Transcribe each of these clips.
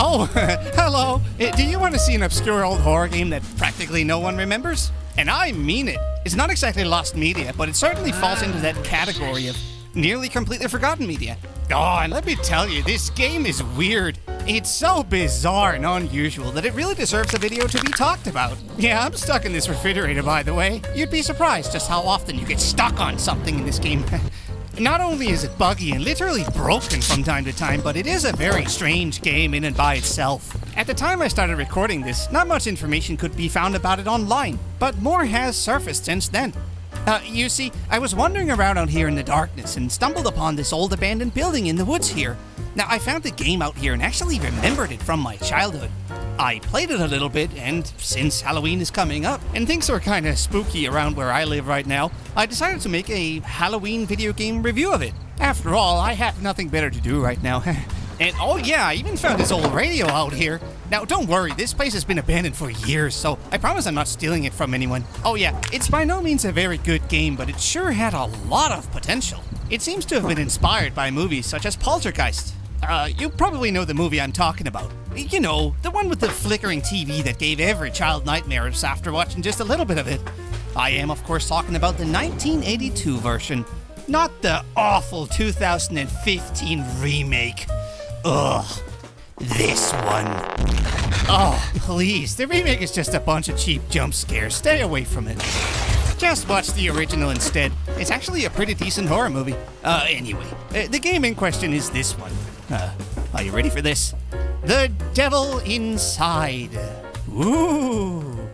Oh, hello. Do you want to see an obscure old horror game that practically no one remembers? And I mean it. It's not exactly lost media, but it certainly falls into that category of nearly completely forgotten media. Oh, and let me tell you, this game is weird. It's so bizarre and unusual that it really deserves a video to be talked about. Yeah, I'm stuck in this refrigerator, by the way. You'd be surprised just how often you get stuck on something in this game. Not only is it buggy and literally broken from time to time, but it is a very strange game in and by itself. At the time I started recording this, not much information could be found about it online, but more has surfaced since then. You see, I was wandering around out here in the darkness and stumbled upon this old abandoned building in the woods here. Now, I found the game out here and actually remembered it from my childhood. I played it a little bit, and since Halloween is coming up, and things are kinda spooky around where I live right now, I decided to make a Halloween video game review of it. After all, I have nothing better to do right now. And oh yeah, I even found this old radio out here. Now don't worry, this place has been abandoned for years, so I promise I'm not stealing it from anyone. Oh yeah, it's by no means a very good game, but it sure had a lot of potential. It seems to have been inspired by movies such as Poltergeist. You probably know the movie I'm talking about. You know, the one with the flickering TV that gave every child nightmares after watching just a little bit of it. I am, of course, talking about the 1982 version, not the awful 2015 remake. Ugh, this one. Oh, please, the remake is just a bunch of cheap jump scares. Stay away from it. Just watch the original instead. It's actually a pretty decent horror movie. Anyway, the game in question is this one. Are you ready for this? The Devil Inside. Ooh.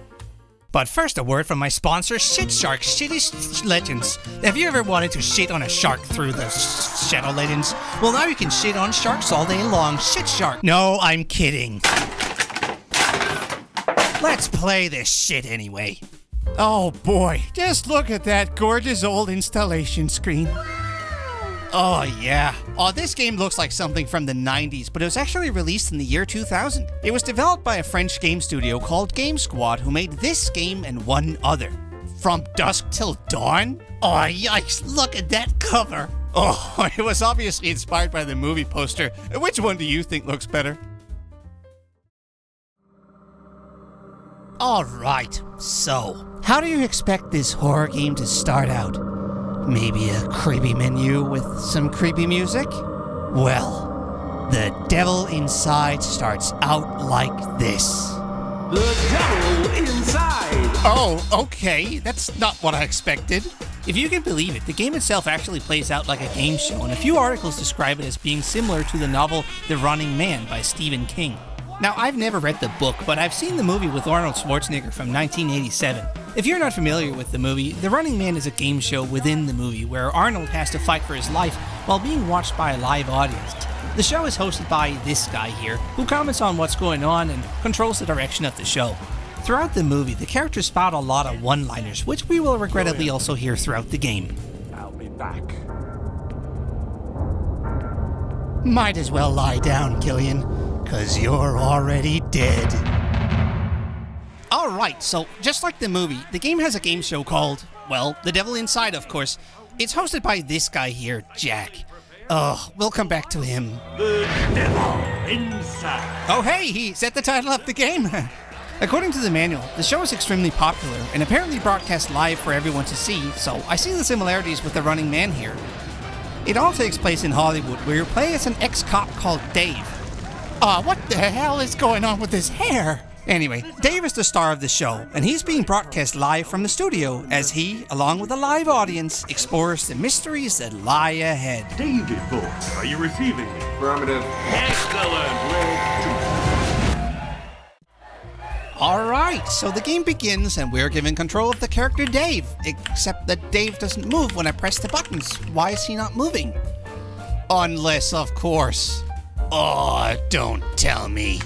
But first, a word from my sponsor, Shit Shark Shitty Legends. Have you ever wanted to shit on a shark through the Shadow Legends? Well, now you can shit on sharks all day long. Shit Shark. No, I'm kidding. Let's play this shit anyway. Oh boy, just look at that gorgeous old installation screen. Oh yeah. Oh, this game looks like something from the 90s, but it was actually released in the year 2000. It was developed by a French game studio called Game Squad, who made this game and one other. From Dusk Till Dawn? Oh yikes, look at that cover. Oh, it was obviously inspired by the movie poster. Which one do you think looks better? Alright, so, how do you expect this horror game to start out? Maybe a creepy menu with some creepy music? Well, The Devil Inside starts out like this. The Devil Inside! Oh, okay, that's not what I expected. If you can believe it, the game itself actually plays out like a game show, and a few articles describe it as being similar to the novel The Running Man by Stephen King. Now, I've never read the book, but I've seen the movie with Arnold Schwarzenegger from 1987. If you're not familiar with the movie, The Running Man is a game show within the movie where Arnold has to fight for his life while being watched by a live audience. The show is hosted by this guy here, who comments on what's going on and controls the direction of the show. Throughout the movie, the characters spout a lot of one-liners, which we will regrettably also hear throughout the game. I'll be back. Might as well lie down, Killian, 'cause you're already dead. Alright, so just like the movie, the game has a game show called, well, The Devil Inside, of course. It's hosted by this guy here, Jack. We'll come back to him. The Devil Inside. Oh hey, he set the title of the game. According to the manual, the show is extremely popular and apparently broadcast live for everyone to see, so I see the similarities with The Running Man here. It all takes place in Hollywood, where you play as an ex-cop called Dave. What the hell is going on with his hair? Anyway, Dave is the star of the show, and he's being broadcast live from the studio as he, along with a live audience, explores the mysteries that lie ahead. David Ford, are you receiving me? Affirmative. Excellent. Alright, so the game begins and we're given control of the character Dave, except that Dave doesn't move when I press the buttons. Why is he not moving? Unless, of course. Oh, don't tell me.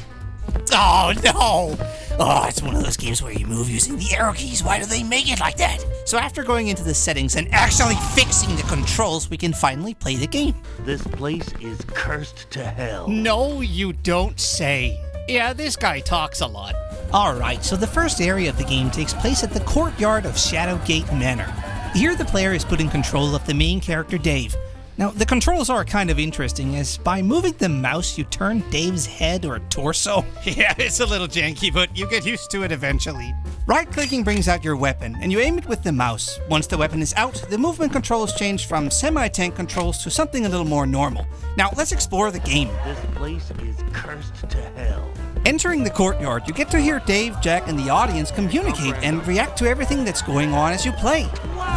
Oh, no! Oh, it's one of those games where you move using the arrow keys. Why do they make it like that? So after going into the settings and actually fixing the controls, we can finally play the game. This place is cursed to hell. No, you don't say. Yeah, this guy talks a lot. Alright, so the first area of the game takes place at the courtyard of Shadowgate Manor. Here the player is put in control of the main character Dave. Now, the controls are kind of interesting, as by moving the mouse, you turn Dave's head or torso. Yeah, it's a little janky, but you get used to it eventually. Right-clicking brings out your weapon, and you aim it with the mouse. Once the weapon is out, the movement controls change from semi-tank controls to something a little more normal. Now, let's explore the game. This place is cursed to hell. Entering the courtyard, you get to hear Dave, Jack, and the audience communicate and react to everything that's going on as you play.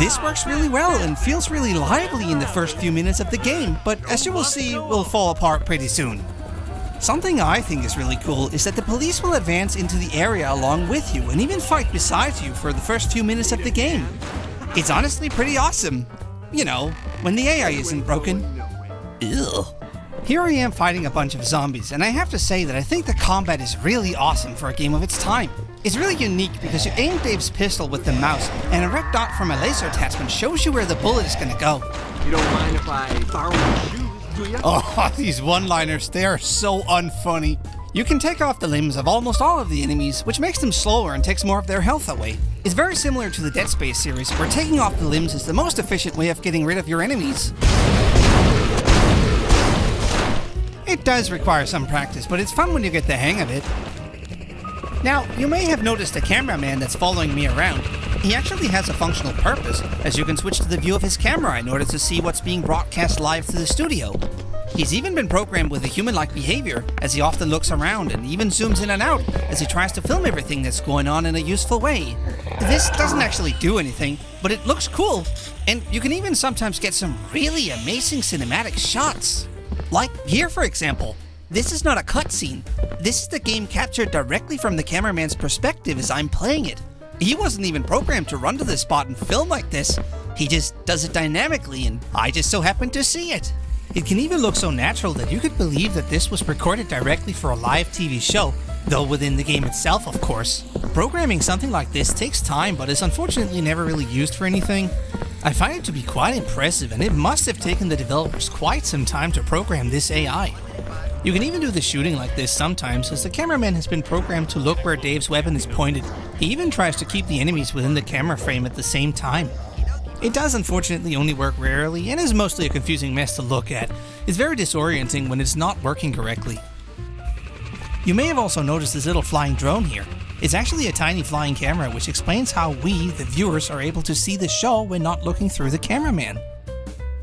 This works really well and feels really lively in the first few minutes of the game, but as you will see, will fall apart pretty soon. Something I think is really cool is that the police will advance into the area along with you and even fight beside you for the first few minutes of the game. It's honestly pretty awesome. You know, when the AI isn't broken. Ugh. Here I am fighting a bunch of zombies, and I have to say that I think the combat is really awesome for a game of its time. It's really unique because you aim Dave's pistol with the mouse, and a red dot from a laser attachment shows you where the bullet is gonna go. You don't mind if I borrow your shoes, do ya? Oh, these one-liners, they are so unfunny. You can take off the limbs of almost all of the enemies, which makes them slower and takes more of their health away. It's very similar to the Dead Space series, where taking off the limbs is the most efficient way of getting rid of your enemies. It does require some practice, but it's fun when you get the hang of it. Now, you may have noticed the cameraman that's following me around. He actually has a functional purpose, as you can switch to the view of his camera in order to see what's being broadcast live to the studio. He's even been programmed with a human-like behavior, as he often looks around and even zooms in and out as he tries to film everything that's going on in a useful way. This doesn't actually do anything, but it looks cool, and you can even sometimes get some really amazing cinematic shots. Like here, for example. This is not a cutscene. This is the game captured directly from the cameraman's perspective as I'm playing it. He wasn't even programmed to run to this spot and film like this. He just does it dynamically, and I just so happened to see it. It can even look so natural that you could believe that this was recorded directly for a live TV show, though within the game itself, of course. Programming something like this takes time, but is unfortunately never really used for anything. I find it to be quite impressive, and it must have taken the developers quite some time to program this AI. You can even do the shooting like this sometimes, as the cameraman has been programmed to look where Dave's weapon is pointed. He even tries to keep the enemies within the camera frame at the same time. It does unfortunately only work rarely, and is mostly a confusing mess to look at. It's very disorienting when it's not working correctly. You may have also noticed this little flying drone here. It's actually a tiny flying camera, which explains how we, the viewers, are able to see the show when not looking through the cameraman.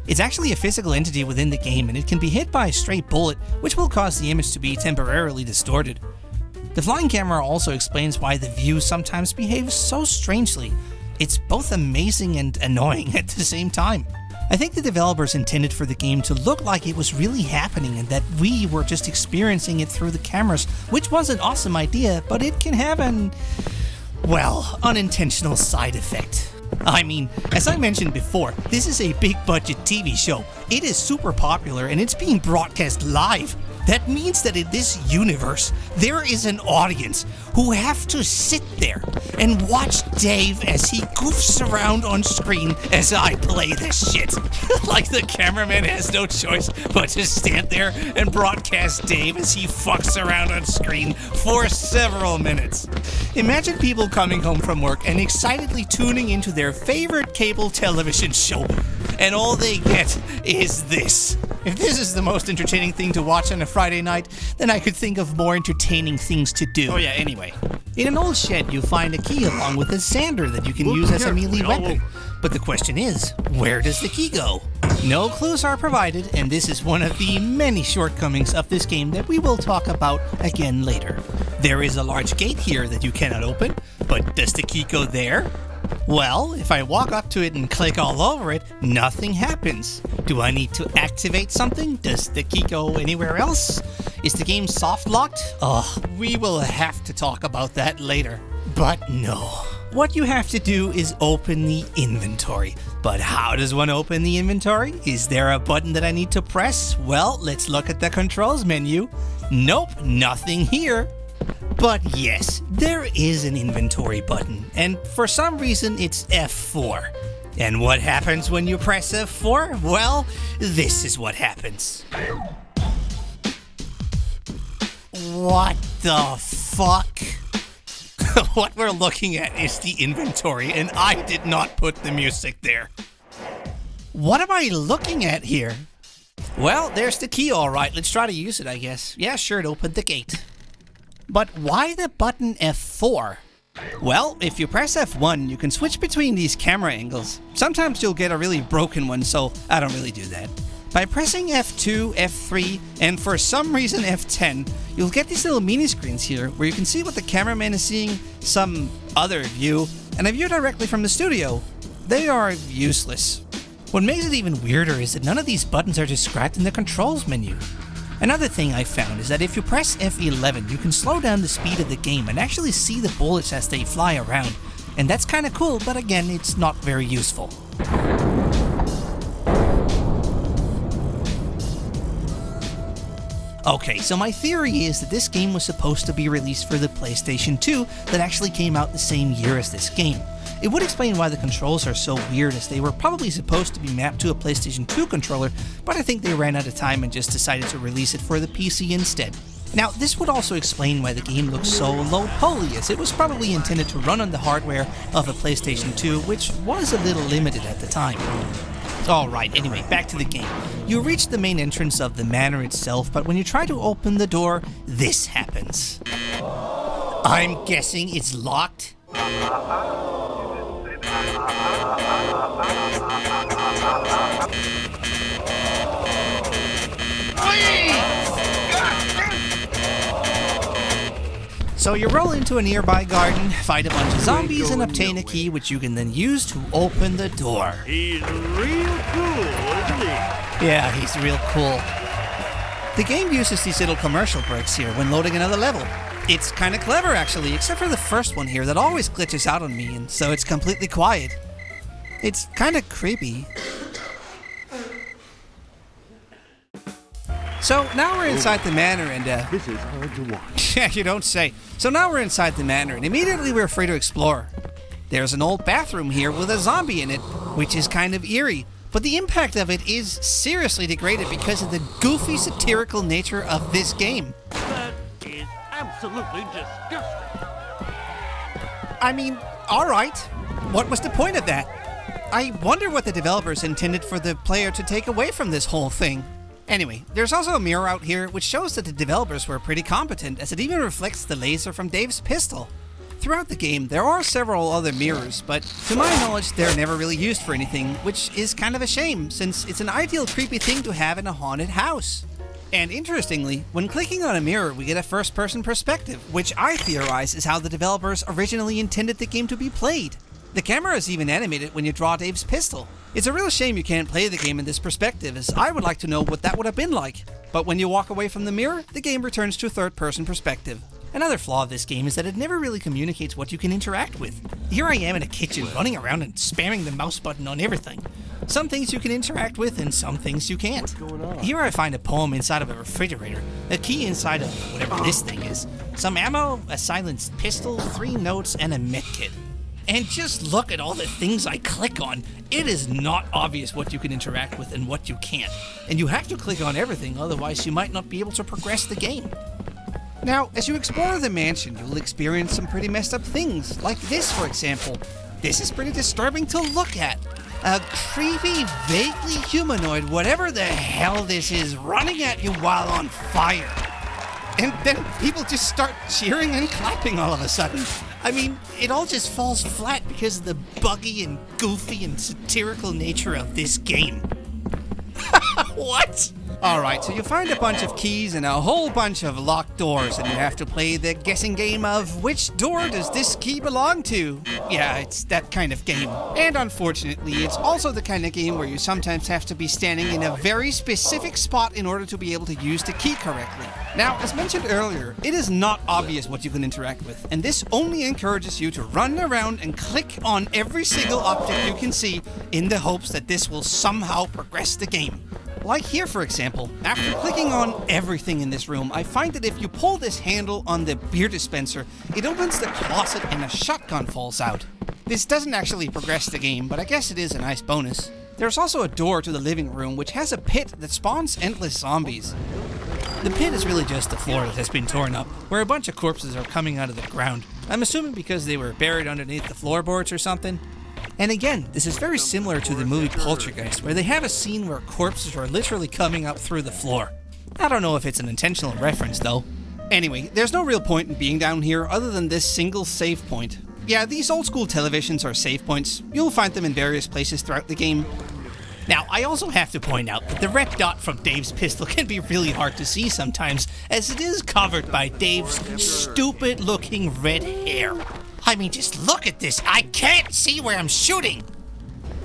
It's actually a physical entity within the game, and it can be hit by a stray bullet, which will cause the image to be temporarily distorted. The flying camera also explains why the view sometimes behaves so strangely. It's both amazing and annoying at the same time. I think the developers intended for the game to look like it was really happening and that we were just experiencing it through the cameras, which was an awesome idea, but it can have an, well, unintentional side effect. I mean, as I mentioned before, this is a big budget TV show. It is super popular and it's being broadcast live. That means that in this universe, there is an audience who have to sit there and watch Dave as he goofs around on screen as I play this shit. Like the cameraman has no choice but to stand there and broadcast Dave as he fucks around on screen for several minutes. Imagine people coming home from work and excitedly tuning into their favorite cable television show, and all they get is this. If this is the most entertaining thing to watch on a Friday night, then I could think of more entertaining things to do. Oh yeah, anyway. In an old shed, you find a key along with a sander that you can use as a melee weapon. But the question is, where does the key go? No clues are provided, and this is one of the many shortcomings of this game that we will talk about again later. There is a large gate here that you cannot open, but does the key go there? Well, if I walk up to it and click all over it, nothing happens. Do I need to activate something? Does the key go anywhere else? Is the game soft locked? Oh, we will have to talk about that later. But no. What you have to do is open the inventory. But how does one open the inventory? Is there a button that I need to press? Well, let's look at the controls menu. Nope, nothing here. But yes, there is an inventory button, and for some reason it's F4. And what happens when you press F4? Well, this is what happens. What the fuck? What we're looking at is the inventory, and I did not put the music there. What am I looking at here? Well, there's the key, all right. Let's try to use it, I guess. Yeah, sure, it opened the gate. But why the button F4? Well, if you press F1, you can switch between these camera angles. Sometimes you'll get a really broken one, so I don't really do that. By pressing F2, F3, and for some reason F10, you'll get these little mini screens here where you can see what the cameraman is seeing, some other view, and a view directly from the studio. They are useless. What makes it even weirder is that none of these buttons are described in the controls menu. Another thing I found is that if you press F11, you can slow down the speed of the game and actually see the bullets as they fly around. And that's kinda cool, but again, it's not very useful. Okay, so my theory is that this game was supposed to be released for the PlayStation 2 that actually came out the same year as this game. It would explain why the controls are so weird, as they were probably supposed to be mapped to a PlayStation 2 controller, but I think they ran out of time and just decided to release it for the PC instead. Now, this would also explain why the game looks so low-poly, as it was probably intended to run on the hardware of a PlayStation 2, which was a little limited at the time. Alright, anyway, back to the game. You reach the main entrance of the manor itself, but when you try to open the door, this happens. I'm guessing it's locked? So you roll into a nearby garden, fight a bunch of zombies, and obtain a key which you can then use to open the door. He's real cool, isn't he? Yeah, he's real cool. The game uses these little commercial breaks here when loading another level. It's kinda clever actually, except for the first one here that always glitches out on me, and so it's completely quiet. It's kinda creepy. So now we're inside the manor and This is hard to watch. yeah, you don't say. So now we're inside the manor and immediately we're free to explore. There's an old bathroom here with a zombie in it, which is kind of eerie, but the impact of it is seriously degraded because of the goofy satirical nature of this game. That is absolutely disgusting. I mean, alright, what was the point of that? I wonder what the developers intended for the player to take away from this whole thing. Anyway, there's also a mirror out here which shows that the developers were pretty competent, as it even reflects the laser from Dave's pistol. Throughout the game, there are several other mirrors, but to my knowledge, they're never really used for anything, which is kind of a shame, since it's an ideal creepy thing to have in a haunted house. And interestingly, when clicking on a mirror, we get a first-person perspective, which I theorize is how the developers originally intended the game to be played. The camera is even animated when you draw Dave's pistol. It's a real shame you can't play the game in this perspective, as I would like to know what that would have been like. But when you walk away from the mirror, the game returns to a third-person perspective. Another flaw of this game is that it never really communicates what you can interact with. Here I am in a kitchen, running around and spamming the mouse button on everything. Some things you can interact with, and some things you can't. Here I find a poem inside of a refrigerator, a key inside of whatever this thing is, some ammo, a silenced pistol, 3 notes, and a medkit. And just look at all the things I click on. It is not obvious what you can interact with and what you can't. And you have to click on everything, otherwise you might not be able to progress the game. Now, as you explore the mansion, you'll experience some pretty messed up things, like this for example. This is pretty disturbing to look at. A creepy, vaguely humanoid, whatever the hell this is, running at you while on fire. And then people just start cheering and clapping all of a sudden. I mean, it all just falls flat because of the buggy and goofy and satirical nature of this game. What? Alright, so you find a bunch of keys and a whole bunch of locked doors, and you have to play the guessing game of which door does this key belong to? Yeah, it's that kind of game. And unfortunately, it's also the kind of game where you sometimes have to be standing in a very specific spot in order to be able to use the key correctly. Now, as mentioned earlier, it is not obvious what you can interact with, and this only encourages you to run around and click on every single object you can see in the hopes that this will somehow progress the game. Like here, for example, after clicking on everything in this room, I find that if you pull this handle on the beer dispenser, it opens the closet and a shotgun falls out. This doesn't actually progress the game, but I guess it is a nice bonus. There's also a door to the living room, which has a pit that spawns endless zombies. The pit is really just the floor that has been torn up, where a bunch of corpses are coming out of the ground. I'm assuming because they were buried underneath the floorboards or something. And again, this is very similar to the movie Poltergeist, where they have a scene where corpses are literally coming up through the floor. I don't know if it's an intentional reference though. Anyway, there's no real point in being down here other than this single save point. Yeah, these old school televisions are save points. You'll find them in various places throughout the game. Now, I also have to point out that the red dot from Dave's pistol can be really hard to see sometimes, as it is covered by Dave's stupid-looking red hair. I mean, just look at this. I can't see where I'm shooting.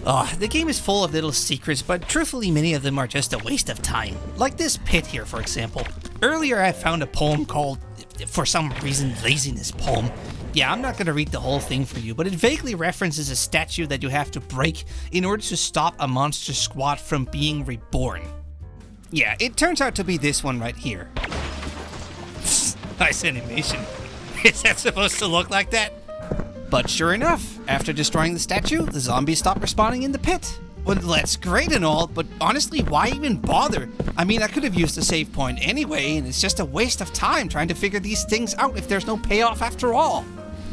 Oh, the game is full of little secrets, but truthfully, many of them are just a waste of time. Like this pit here, for example. Earlier, I found a poem called, for some reason, Laziness Poem. Yeah, I'm not going to read the whole thing for you, but it vaguely references a statue that you have to break in order to stop a monster squad from being reborn. Yeah, it turns out to be this one right here. Nice animation. Is that supposed to look like that? But sure enough, after destroying the statue, the zombies stop respawning in the pit. Well, that's great and all, but honestly, why even bother? I mean, I could have used a save point anyway, and it's just a waste of time trying to figure these things out if there's no payoff after all.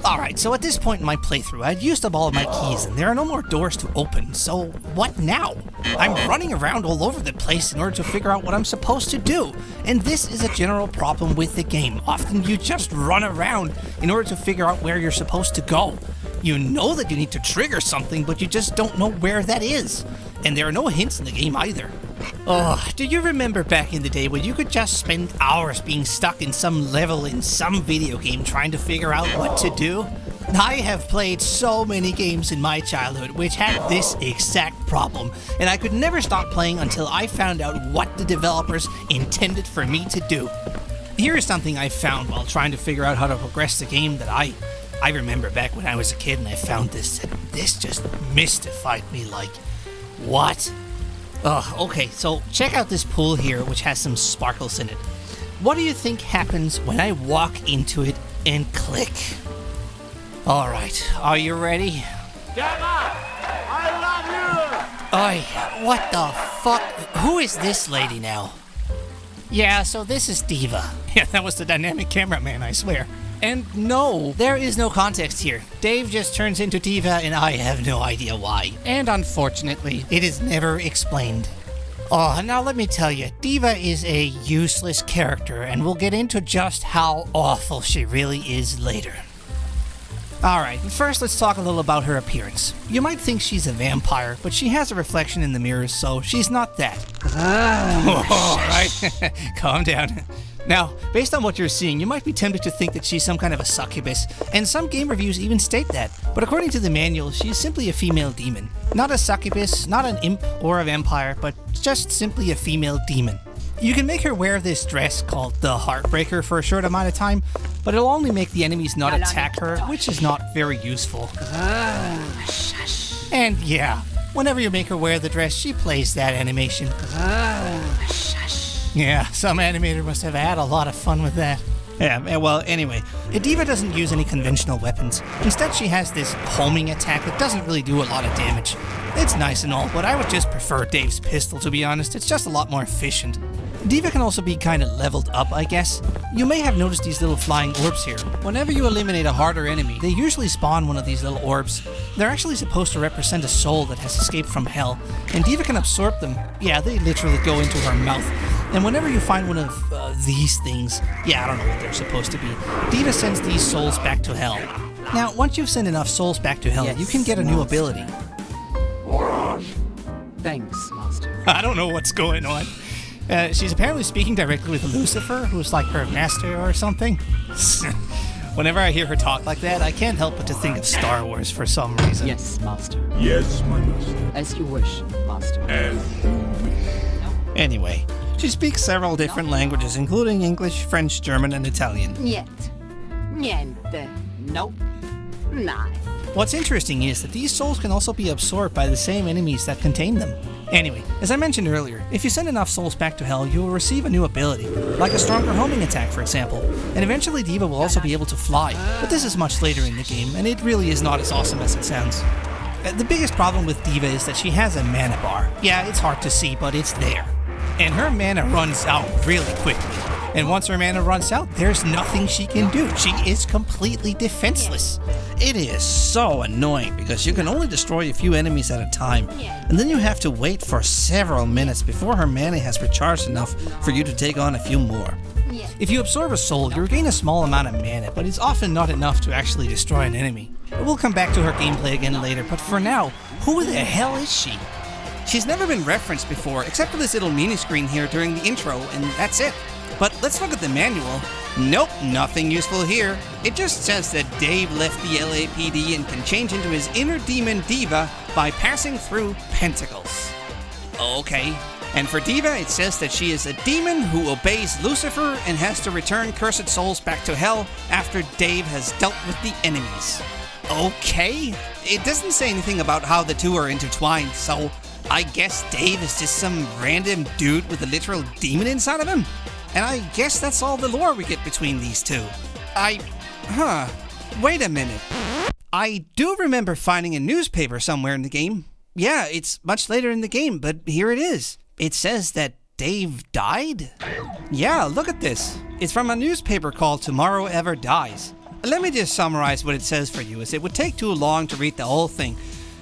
Alright, so at this point in my playthrough, I'd used up all of my keys and there are no more doors to open, so what now? I'm running around all over the place in order to figure out what I'm supposed to do, and this is a general problem with the game. Often you just run around in order to figure out where you're supposed to go. You know that you need to trigger something, but you just don't know where that is. And there are no hints in the game either. Oh, do you remember back in the day when you could just spend hours being stuck in some level in some video game trying to figure out what to do? I have played so many games in my childhood which had this exact problem, and I could never stop playing until I found out what the developers intended for me to do. Here is something I found while trying to figure out how to progress the game that I remember back when I was a kid and I found this, and this just mystified me like, what? Okay, so check out this pool here, which has some sparkles in it. What do you think happens when I walk into it and click? Alright, are you ready? Gamma! I love you! Oi, what the fuck? Who is this lady now? Yeah, so this is Diva. Yeah, that was the dynamic cameraman, I swear. And no, there is no context here. Dave just turns into Diva and I have no idea why. And unfortunately, it is never explained. Oh, now let me tell you, Diva is a useless character and we'll get into just how awful she really is later. Alright, first let's talk a little about her appearance. You might think she's a vampire, but she has a reflection in the mirrors, so she's not that. Alright, calm down. Now, based on what you're seeing, you might be tempted to think that she's some kind of a succubus, and some game reviews even state that. But according to the manual, she's simply a female demon. Not a succubus, not an imp or a vampire, but just simply a female demon. You can make her wear this dress called the Heartbreaker for a short amount of time, but it'll only make the enemies not attack her, which is not very useful. And yeah, whenever you make her wear the dress, she plays that animation. Yeah, some animator must have had a lot of fun with that. Yeah, well, anyway, Diva doesn't use any conventional weapons. Instead, she has this homing attack that doesn't really do a lot of damage. It's nice and all, but I would just prefer Dave's pistol, to be honest. It's just a lot more efficient. Diva can also be kind of leveled up, I guess. You may have noticed these little flying orbs here. Whenever you eliminate a harder enemy, they usually spawn one of these little orbs. They're actually supposed to represent a soul that has escaped from hell, and Diva can absorb them. Yeah, they literally go into her mouth. And whenever you find one of these things, yeah, I don't know what they're supposed to be, Diva sends these souls back to hell. Now, once you've sent enough souls back to hell, you can get a new ability. Thanks, Master. I don't know what's going on. She's apparently speaking directly with Lucifer, who's like her master or something. Whenever I hear her talk like that, I can't help but to think of Star Wars for some reason. Yes, Master. Yes, my master. As you wish, Master. As you wish. Anyway, she speaks several different languages, including English, French, German, and Italian. Niente. Niente. Nope. Nah. What's interesting is that these souls can also be absorbed by the same enemies that contain them. Anyway, as I mentioned earlier, if you send enough souls back to hell, you will receive a new ability, like a stronger homing attack for example, and eventually Diva will also be able to fly, but this is much later in the game, and it really is not as awesome as it sounds. The biggest problem with Diva is that she has a mana bar. Yeah, it's hard to see, but it's there. And her mana runs out really quickly. And once her mana runs out, there's nothing she can do. She is completely defenseless. It is so annoying because you can only destroy a few enemies at a time, and then you have to wait for several minutes before her mana has recharged enough for you to take on a few more. If you absorb a soul, you regain a small amount of mana, but it's often not enough to actually destroy an enemy. We'll come back to her gameplay again later, but for now, who the hell is she? She's never been referenced before, except for this little mini screen here during the intro, and that's it. But let's look at the manual. Nope, nothing useful here. It just says that Dave left the LAPD and can change into his inner demon Diva by passing through pentacles. Okay. And for Diva, it says that she is a demon who obeys Lucifer and has to return cursed souls back to hell after Dave has dealt with the enemies. Okay. It doesn't say anything about how the two are intertwined, so I guess Dave is just some random dude with a literal demon inside of him? And I guess that's all the lore we get between these two. Wait a minute. I do remember finding a newspaper somewhere in the game. Yeah, it's much later in the game, but here it is. It says that Dave died? Yeah, look at this. It's from a newspaper called Tomorrow Ever Dies. Let me just summarize what it says for you, as it would take too long to read the whole thing.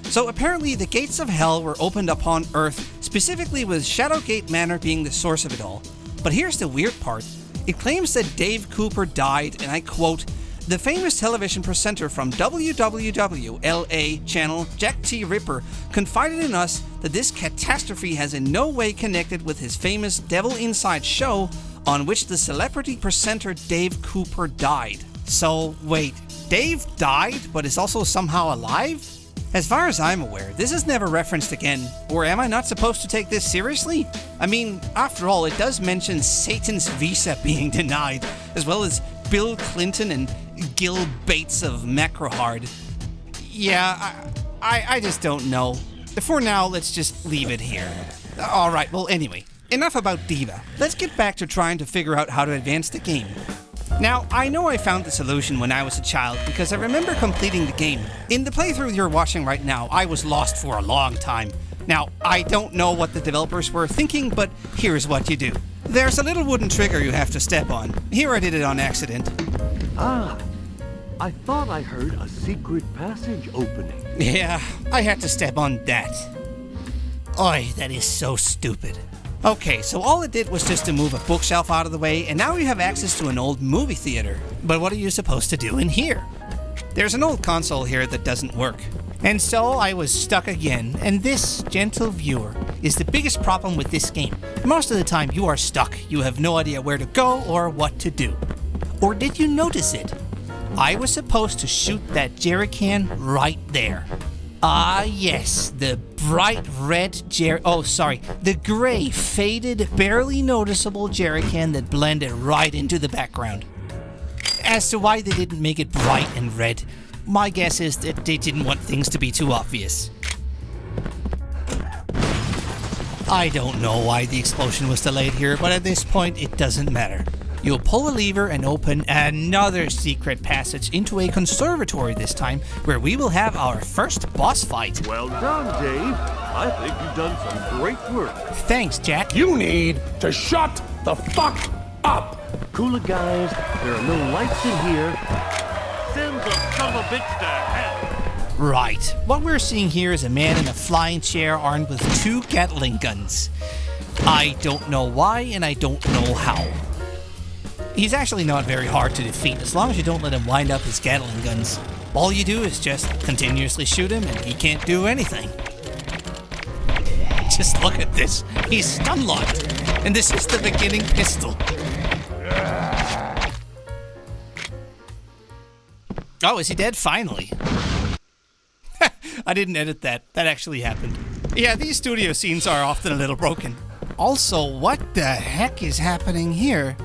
So apparently the gates of hell were opened upon Earth, specifically with Shadowgate Manor being the source of it all. But here's the weird part. It claims that Dave Cooper died, and I quote, "The famous television presenter from WWW-LA channel, Jack T. Ripper, confided in us that this catastrophe has in no way connected with his famous Devil Inside show on which the celebrity presenter Dave Cooper died." So, wait, Dave died but is also somehow alive? As far as I'm aware, this is never referenced again, or am I not supposed to take this seriously? I mean, after all, it does mention Satan's visa being denied, as well as Bill Clinton and Gil Bates of Macrohard. Yeah, I just don't know. For now, let's just leave it here. Alright, well anyway, enough about Diva. Let's get back to trying to figure out how to advance the game. Now, I know I found the solution when I was a child because I remember completing the game. In the playthrough you're watching right now, I was lost for a long time. Now, I don't know what the developers were thinking, but here's what you do. There's a little wooden trigger you have to step on. Here I did it on accident. Ah, I thought I heard a secret passage opening. Yeah, I had to step on that. Oi, that is so stupid. Okay, so all it did was just to move a bookshelf out of the way, and now you have access to an old movie theater. But what are you supposed to do in here? There's an old console here that doesn't work. And so I was stuck again, and this, gentle viewer, is the biggest problem with this game. Most of the time you are stuck. You have no idea where to go or what to do. Or did you notice it? I was supposed to shoot that jerrycan right there. Ah, yes, the bright red the gray, faded, barely noticeable jerrycan that blended right into the background. As to why they didn't make it bright and red, my guess is that they didn't want things to be too obvious. I don't know why the explosion was delayed here, but at this point it doesn't matter. You'll pull a lever and open another secret passage into a conservatory this time, where we will have our first boss fight. Well done, Dave. I think you've done some great work. Thanks, Jack. You need to shut the fuck up! Cool it, guys. There are no lights in here. Send the son of a bitch to hell. Right. What we're seeing here is a man in a flying chair armed with 2 Gatling guns. I don't know why, and I don't know how. He's actually not very hard to defeat, as long as you don't let him wind up his Gatling guns. All you do is just continuously shoot him, and he can't do anything. Just look at this. He's stun-locked, and this is the beginning pistol. Oh, is he dead? Finally. I didn't edit that. That actually happened. Yeah, these studio scenes are often a little broken. Also, what the heck is happening here?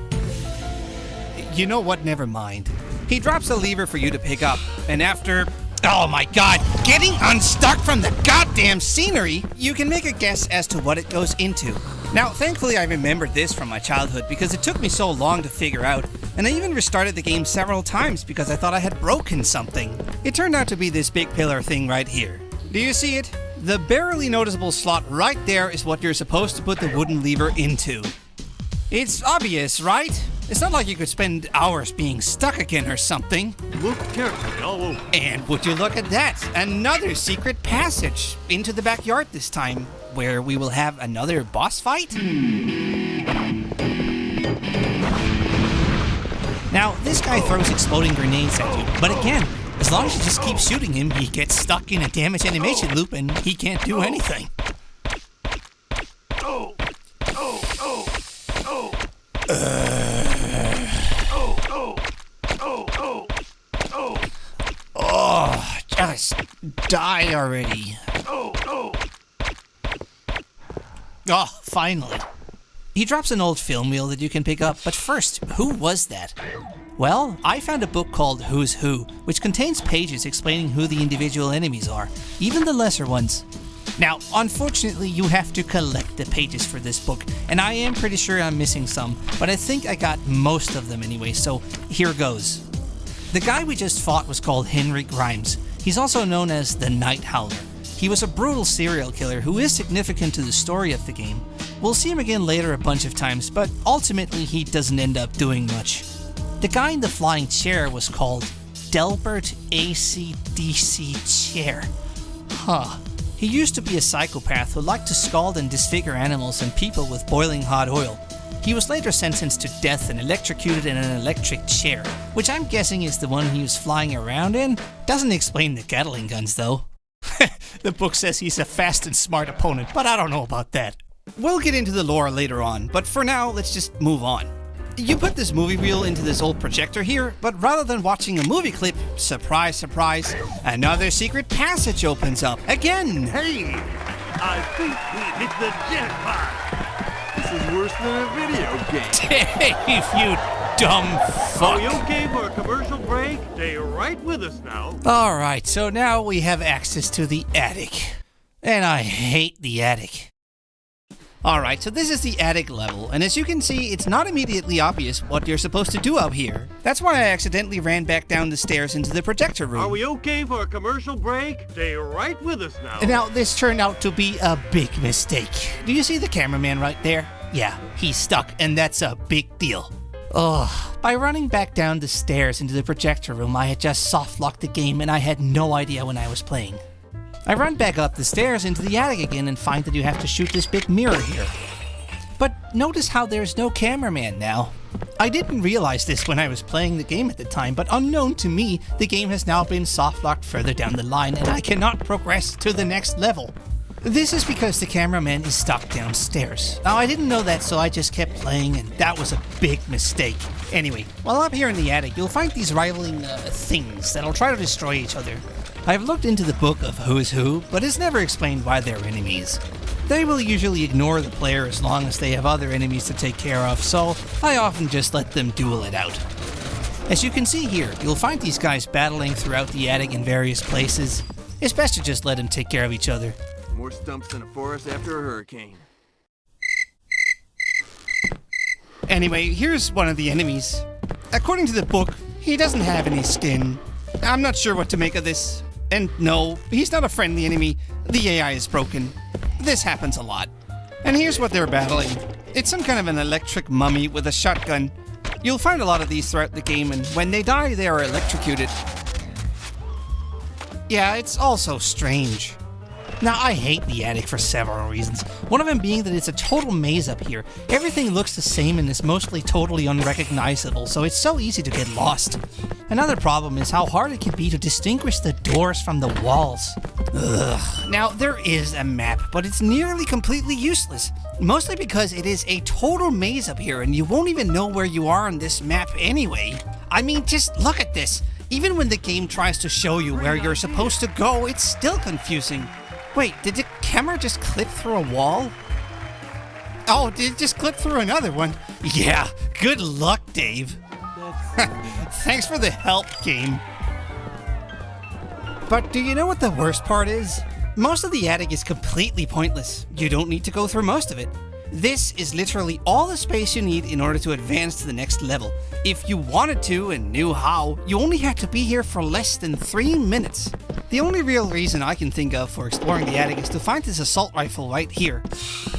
You know what? Never mind. He drops a lever for you to pick up, and after, oh my god, getting unstuck from the goddamn scenery, you can make a guess as to what it goes into. Now, thankfully I remembered this from my childhood because it took me so long to figure out, and I even restarted the game several times because I thought I had broken something. It turned out to be this big pillar thing right here. Do you see it? The barely noticeable slot right there is what you're supposed to put the wooden lever into. It's obvious, right? It's not like you could spend hours being stuck again or something. Look carefully all over. And would you look at that? Another secret passage into the backyard this time, where we will have another boss fight? Now, this guy throws exploding grenades at you, but again, as long as you just keep shooting him, he gets stuck in a damage animation loop and he can't do anything. Oh, just die already. Oh, finally. He drops an old film reel that you can pick up, but first, who was that? Well, I found a book called Who's Who, which contains pages explaining who the individual enemies are, even the lesser ones. Now, unfortunately, you have to collect the pages for this book, and I am pretty sure I'm missing some, but I think I got most of them anyway, so here goes. The guy we just fought was called Henry Grimes. He's also known as the Night Howler. He was a brutal serial killer who is significant to the story of the game. We'll see him again later a bunch of times, but ultimately he doesn't end up doing much. The guy in the flying chair was called Delbert ACDC Chair. Huh. He used to be a psychopath who liked to scald and disfigure animals and people with boiling hot oil. He was later sentenced to death and electrocuted in an electric chair, which I'm guessing is the one he was flying around in. Doesn't explain the Gatling guns though. The book says he's a fast and smart opponent, but I don't know about that. We'll get into the lore later on, but for now, let's just move on. You put this movie reel into this old projector here, but rather than watching a movie clip, surprise, surprise, another secret passage opens up again. Hey, I think we hit the jackpot. This is worse than a video game. Dave, you dumb Are we fuck. okay for a commercial break? Stay right with us now. Alright, so now we have access to the attic. And I hate the attic. Alright, so this is the attic level, and as you can see, it's not immediately obvious what you're supposed to do up here. That's why I accidentally ran back down the stairs into the projector room. Are we okay for a commercial break? Stay right with us now. Now, this turned out to be a big mistake. Do you see the cameraman right there? Yeah, he's stuck, and that's a big deal. Ugh. By running back down the stairs into the projector room, I had just soft-locked the game, and I had no idea when I was playing. I run back up the stairs into the attic again and find that you have to shoot this big mirror here. But notice how there's no cameraman now. I didn't realize this when I was playing the game at the time, but unknown to me, the game has now been soft-locked further down the line and I cannot progress to the next level. This is because the cameraman is stuck downstairs. Now, I didn't know that, so I just kept playing, and that was a big mistake. Anyway, while up here in the attic, you'll find these rivaling things that'll try to destroy each other. I've looked into the book of Who's Who, but it's never explained why they're enemies. They will usually ignore the player as long as they have other enemies to take care of, so I often just let them duel it out. As you can see here, you'll find these guys battling throughout the attic in various places. It's best to just let them take care of each other. More stumps than a forest after a hurricane. Anyway, here's one of the enemies. According to the book, he doesn't have any skin. I'm not sure what to make of this. And no, he's not a friendly enemy. The AI is broken. This happens a lot. And here's what they're battling. It's some kind of an electric mummy with a shotgun. You'll find a lot of these throughout the game, and when they die, they are electrocuted. Yeah, it's all so strange. Now, I hate the attic for several reasons. One of them being that it's a total maze up here. Everything looks the same and is mostly totally unrecognizable, so it's so easy to get lost. Another problem is how hard it can be to distinguish the doors from the walls. Ugh. Now, there is a map, but it's nearly completely useless. Mostly because it is a total maze up here and you won't even know where you are on this map anyway. I mean, just look at this. Even when the game tries to show you where you're supposed to go, it's still confusing. Wait, did the camera just clip through a wall? Oh, did it just clip through another one? Yeah, good luck, Dave. Thanks for the help, game. But do you know what the worst part is? Most of the attic is completely pointless. You don't need to go through most of it. This is literally all the space you need in order to advance to the next level. If you wanted to and knew how, you only had to be here for less than 3 minutes. The only real reason I can think of for exploring the attic is to find this assault rifle right here.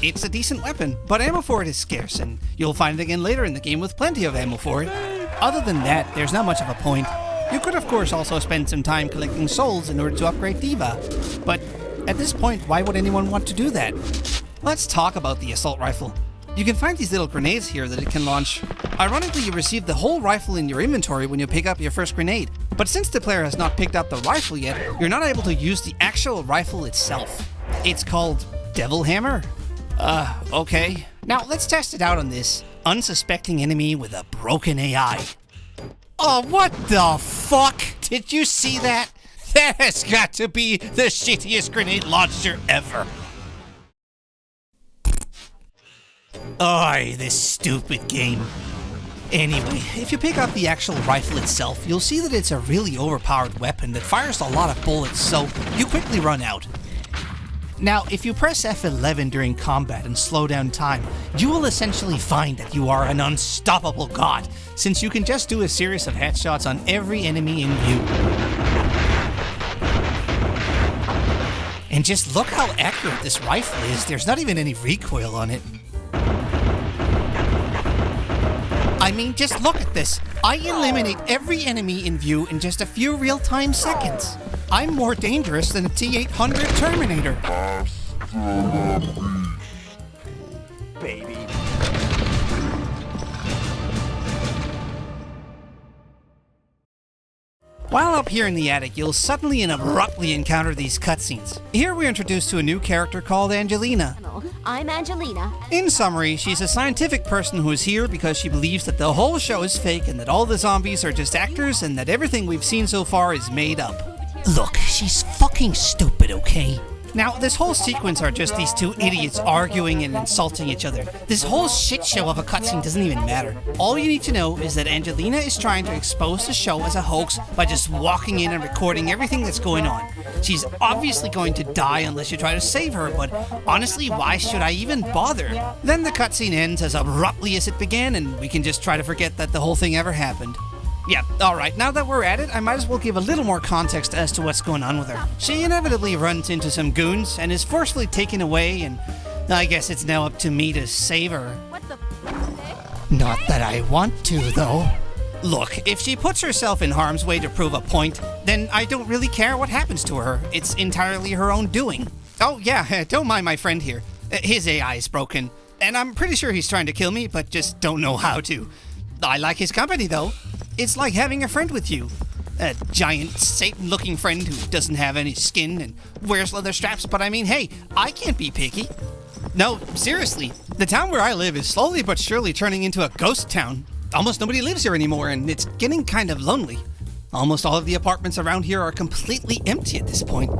It's a decent weapon, but ammo for it is scarce, and you'll find it again later in the game with plenty of ammo for it. Other than that, there's not much of a point. You could of course also spend some time collecting souls in order to upgrade Diva, but at this point, why would anyone want to do that? Let's talk about the assault rifle. You can find these little grenades here that it can launch. Ironically, you receive the whole rifle in your inventory when you pick up your first grenade. But since the player has not picked up the rifle yet, you're not able to use the actual rifle itself. It's called Devil Hammer? Okay. Now let's test it out on this unsuspecting enemy with a broken AI. Oh, what the fuck? Did you see that? That has got to be the shittiest grenade launcher ever. Oy, this stupid game. Anyway, if you pick up the actual rifle itself, you'll see that it's a really overpowered weapon that fires a lot of bullets, so you quickly run out. Now, if you press F11 during combat and slow down time, you will essentially find that you are an unstoppable god, since you can just do a series of headshots on every enemy in view. And just look how accurate this rifle is, there's not even any recoil on it. I mean, just look at this. I eliminate every enemy in view in just a few real-time seconds. I'm more dangerous than a T-800 Terminator. Baby. While up here in the attic, you'll suddenly and abruptly encounter these cutscenes. Here we're introduced to a new character called Angelina. I'm Angelina. In summary, she's a scientific person who is here because she believes that the whole show is fake and that all the zombies are just actors and that everything we've seen so far is made up. Look, she's fucking stupid, okay? Now, this whole sequence are just these two idiots arguing and insulting each other. This whole shit show of a cutscene doesn't even matter. All you need to know is that Angelina is trying to expose the show as a hoax by just walking in and recording everything that's going on. She's obviously going to die unless you try to save her, but honestly, why should I even bother? Then the cutscene ends as abruptly as it began, and we can just try to forget that the whole thing ever happened. Yeah, alright, now that we're at it, I might as well give a little more context as to what's going on with her. She inevitably runs into some goons and is forcefully taken away, and I guess it's now up to me to save her. What the Not that I want to, though. Look, if she puts herself in harm's way to prove a point, then I don't really care what happens to her. It's entirely her own doing. Oh yeah, don't mind my friend here. His AI is broken, and I'm pretty sure he's trying to kill me, but just don't know how to. I like his company, though. It's like having a friend with you. A giant Satan-looking friend who doesn't have any skin and wears leather straps, but I mean, hey, I can't be picky. No, seriously, the town where I live is slowly but surely turning into a ghost town. Almost nobody lives here anymore, and it's getting kind of lonely. Almost all of the apartments around here are completely empty at this point.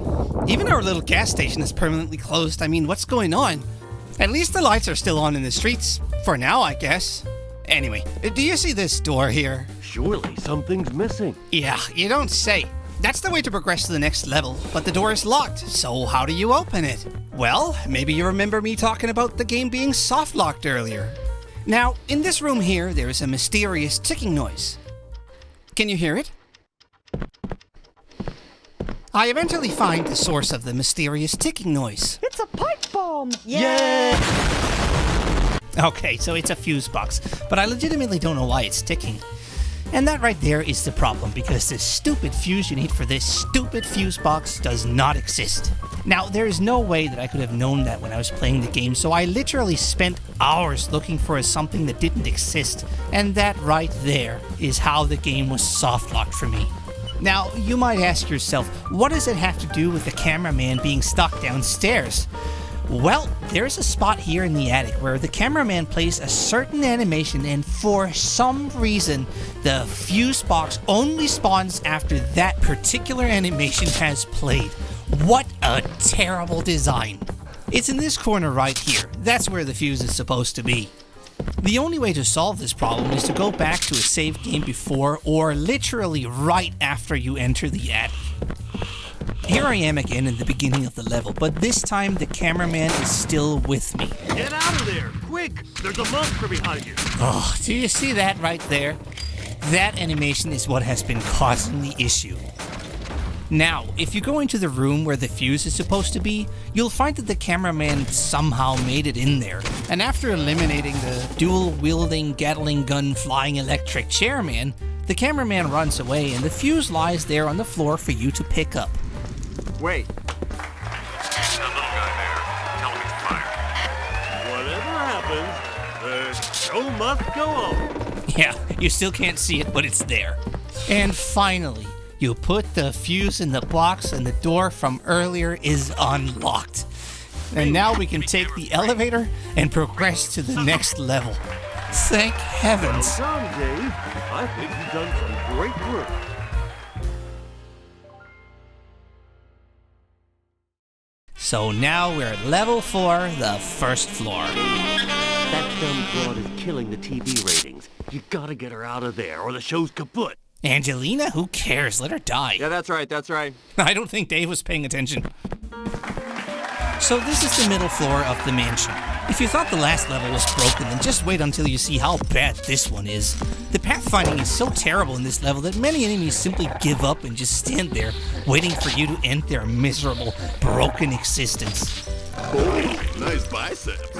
Even our little gas station is permanently closed. I mean, what's going on? At least the lights are still on in the streets. For now, I guess. Anyway, do you see this door here? Surely something's missing. Yeah, you don't say. That's the way to progress to the next level, but the door is locked, so how do you open it? Well, maybe you remember me talking about the game being soft-locked earlier. Now, in this room here, there is a mysterious ticking noise. Can you hear it? I eventually find the source of the mysterious ticking noise. It's a pipe bomb! Okay, so it's a fuse box, but I legitimately don't know why it's ticking. And that right there is the problem, because this stupid fuse you need for this stupid fuse box does not exist. Now, there is no way that I could have known that when I was playing the game, so I literally spent hours looking for something that didn't exist, and that right there is how the game was soft-locked for me. Now, you might ask yourself, what does it have to do with the cameraman being stuck downstairs? Well, there's a spot here in the attic where the cameraman plays a certain animation, and for some reason, the fuse box only spawns after that particular animation has played. What a terrible design. It's in this corner right here. That's where the fuse is supposed to be. The only way to solve this problem is to go back to a save game before or literally right after you enter the attic. Here I am again in the beginning of the level, but this time the cameraman is still with me. Get out of there, quick! There's a monster behind you. Oh, do you see that right there? That animation is what has been causing the issue. Now, if you go into the room where the fuse is supposed to be, you'll find that the cameraman somehow made it in there. And after eliminating the dual-wielding Gatling gun flying electric chairman, the cameraman runs away and the fuse lies there on the floor for you to pick up. Wait. The little guy there. Tell him he's fired. Whatever happens, the show must go on. Yeah, you still can't see it, but it's there. And finally, you put the fuse in the box and the door from earlier is unlocked. And now we can take the elevator and progress to the next level. Thank heavens. Well done, Dave. I think you've done some great work. So now we're at level 4, the first floor. That dumb broad is killing the TV ratings. You gotta get her out of there, or the show's kaput. Angelina? Who cares? Let her die. Yeah, that's right, that's right. I don't think Dave was paying attention. So this is the middle floor of the mansion. If you thought the last level was broken, then just wait until you see how bad this one is. The pathfinding is so terrible in this level that many enemies simply give up and just stand there, waiting for you to end their miserable, broken existence. Oh, nice biceps.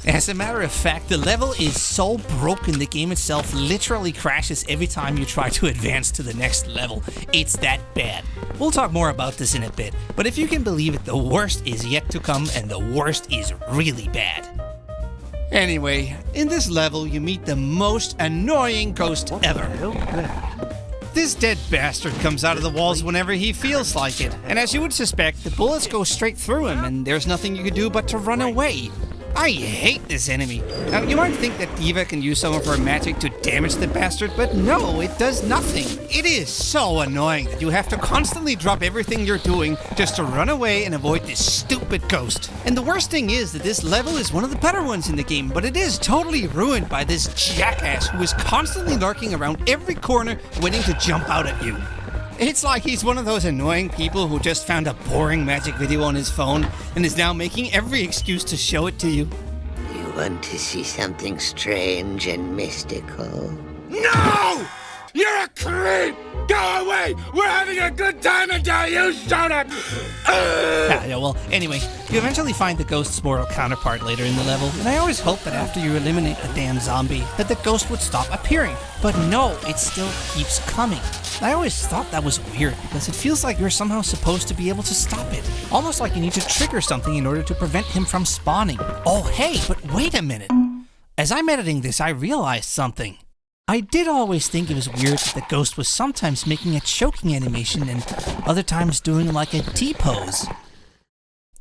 As a matter of fact, the level is so broken the game itself literally crashes every time you try to advance to the next level. It's that bad. We'll talk more about this in a bit, but if you can believe it, the worst is yet to come and the worst is really bad. Anyway, in this level you meet the most annoying ghost ever. Hell, that. This dead bastard comes out of the walls whenever he feels like it, and as you would suspect, the bullets go straight through him and there's nothing you can do but to run away. I hate this enemy. Now, you might think that Diva can use some of her magic to damage the bastard, but no, it does nothing. It is so annoying that you have to constantly drop everything you're doing just to run away and avoid this stupid ghost. And the worst thing is that this level is one of the better ones in the game, but it is totally ruined by this jackass who is constantly lurking around every corner waiting to jump out at you. It's like he's one of those annoying people who just found a boring magic video on his phone and is now making every excuse to show it to you. You want to see something strange and mystical? No! You're a creep! Go away! We're having a good time until you showed up! Yeah, well, anyway, you eventually find the ghost's mortal counterpart later in the level, and I always hoped that after you eliminate the damn zombie, that the ghost would stop appearing. But no, it still keeps coming. I always thought that was weird, because it feels like you're somehow supposed to be able to stop it. Almost like you need to trigger something in order to prevent him from spawning. Oh hey, but wait a minute. As I'm editing this, I realized something. I did always think it was weird that the ghost was sometimes making a choking animation and other times doing like a T-pose.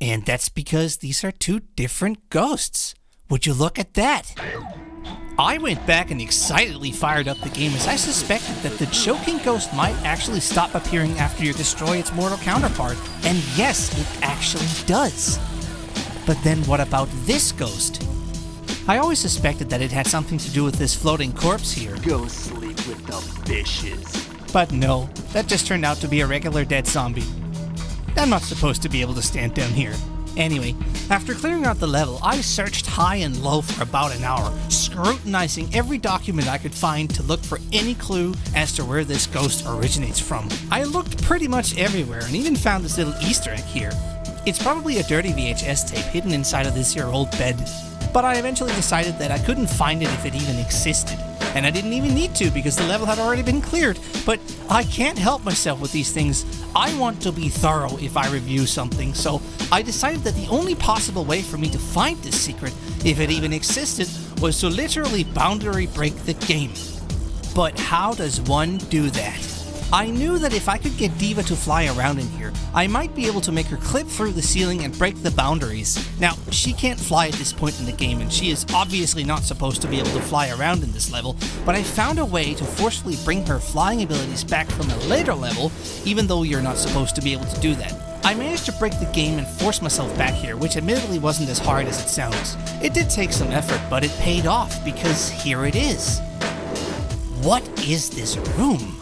And that's because these are two different ghosts. Would you look at that? I went back and excitedly fired up the game as I suspected that the choking ghost might actually stop appearing after you destroy its mortal counterpart. And yes, it actually does. But then what about this ghost? I always suspected that it had something to do with this floating corpse here. Go sleep with the fishes. But no, that just turned out to be a regular dead zombie. I'm not supposed to be able to stand down here. Anyway, after clearing out the level, I searched high and low for about an hour, scrutinizing every document I could find to look for any clue as to where this ghost originates from. I looked pretty much everywhere and even found this little Easter egg here. It's probably a dirty VHS tape hidden inside of this here old bed. But I eventually decided that I couldn't find it if it even existed. And I didn't even need to because the level had already been cleared. But I can't help myself with these things. I want to be thorough if I review something, so I decided that the only possible way for me to find this secret, if it even existed, was to literally boundary break the game. But how does one do that? I knew that if I could get Diva to fly around in here, I might be able to make her clip through the ceiling and break the boundaries. Now, she can't fly at this point in the game, and she is obviously not supposed to be able to fly around in this level, but I found a way to forcefully bring her flying abilities back from a later level, even though you're not supposed to be able to do that. I managed to break the game and force myself back here, which admittedly wasn't as hard as it sounds. It did take some effort, but it paid off, because here it is. What is this room?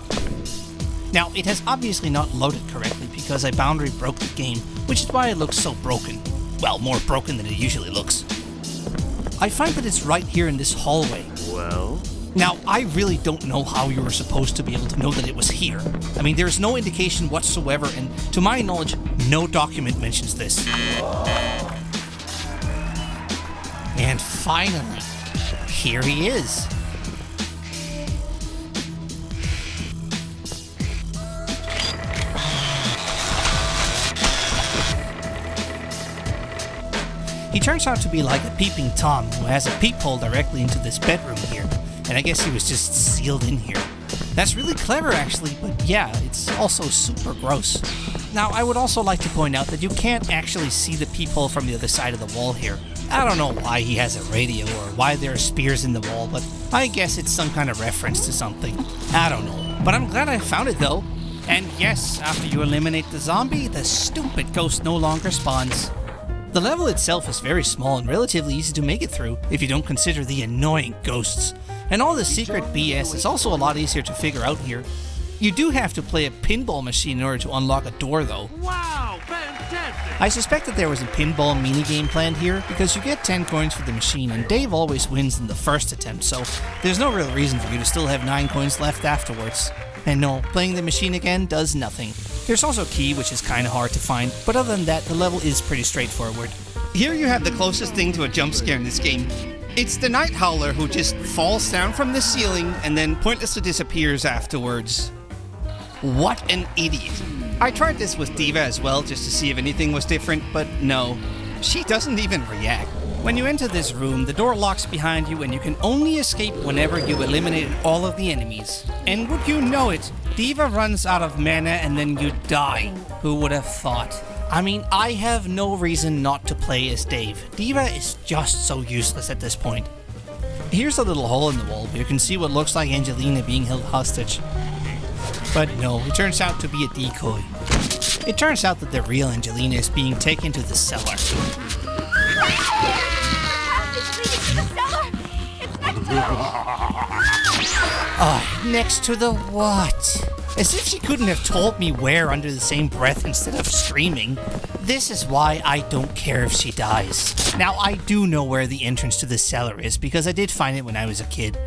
Now, it has obviously not loaded correctly because I boundary broke the game, which is why it looks so broken. Well, more broken than it usually looks. I find that it's right here in this hallway. Well? Now, I really don't know how you were supposed to be able to know that it was here. I mean, there's no indication whatsoever, and to my knowledge, no document mentions this. And finally, here he is. He turns out to be like a peeping Tom who has a peephole directly into this bedroom here, and I guess he was just sealed in here. That's really clever actually, but yeah, it's also super gross. Now, I would also like to point out that you can't actually see the peephole from the other side of the wall here. I don't know why he has a radio or why there are spears in the wall, but I guess it's some kind of reference to something. I don't know. But I'm glad I found it though. And yes, after you eliminate the zombie, the stupid ghost no longer spawns. The level itself is very small and relatively easy to make it through if you don't consider the annoying ghosts. And all the secret BS is also a lot easier to figure out here. You do have to play a pinball machine in order to unlock a door though. Wow, fantastic! I suspect that there was a pinball minigame planned here because you get 10 coins for the machine and Dave always wins in the first attempt, so there's no real reason for you to still have 9 coins left afterwards. And no, playing the machine again does nothing. There's also a key, which is kinda hard to find, but other than that, the level is pretty straightforward. Here you have the closest thing to a jump scare in this game. It's the Night Howler who just falls down from the ceiling and then pointlessly disappears afterwards. What an idiot. I tried this with Diva as well just to see if anything was different, but no. She doesn't even react. When you enter this room, the door locks behind you and you can only escape whenever you've eliminated all of the enemies. And would you know it, Diva runs out of mana and then you die. Who would have thought? I mean, I have no reason not to play as Dave. Diva is just so useless at this point. Here's a little hole in the wall where you can see what looks like Angelina being held hostage. But no, it turns out to be a decoy. It turns out that the real Angelina is being taken to the cellar. Next to the what? As if she couldn't have told me where under the same breath instead of screaming. This is why I don't care if she dies. Now, I do know where the entrance to the cellar is because I did find it when I was a kid.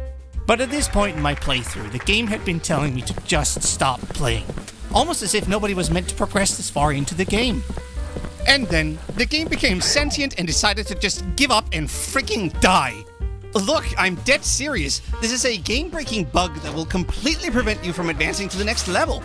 But at this point in my playthrough, the game had been telling me to just stop playing. Almost as if nobody was meant to progress this far into the game. And then, the game became sentient and decided to just give up and freaking die. Look, I'm dead serious. This is a game-breaking bug that will completely prevent you from advancing to the next level.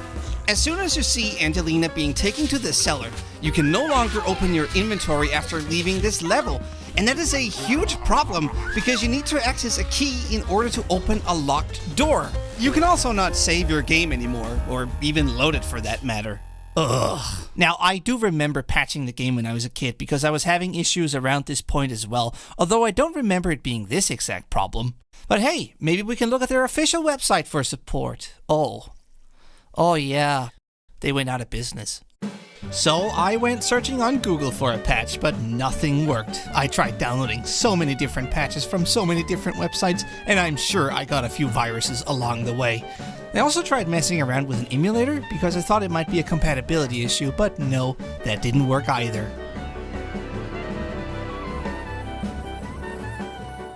As soon as you see Angelina being taken to the cellar, you can no longer open your inventory after leaving this level. And that is a huge problem because you need to access a key in order to open a locked door. You can also not save your game anymore, or even load it for that matter. Ugh. Now, I do remember patching the game when I was a kid because I was having issues around this point as well, although I don't remember it being this exact problem. But hey, maybe we can look at their official website for support. Oh yeah, they went out of business. So I went searching on Google for a patch, but nothing worked. I tried downloading so many different patches from so many different websites, and I'm sure I got a few viruses along the way. I also tried messing around with an emulator because I thought it might be a compatibility issue, but no, that didn't work either.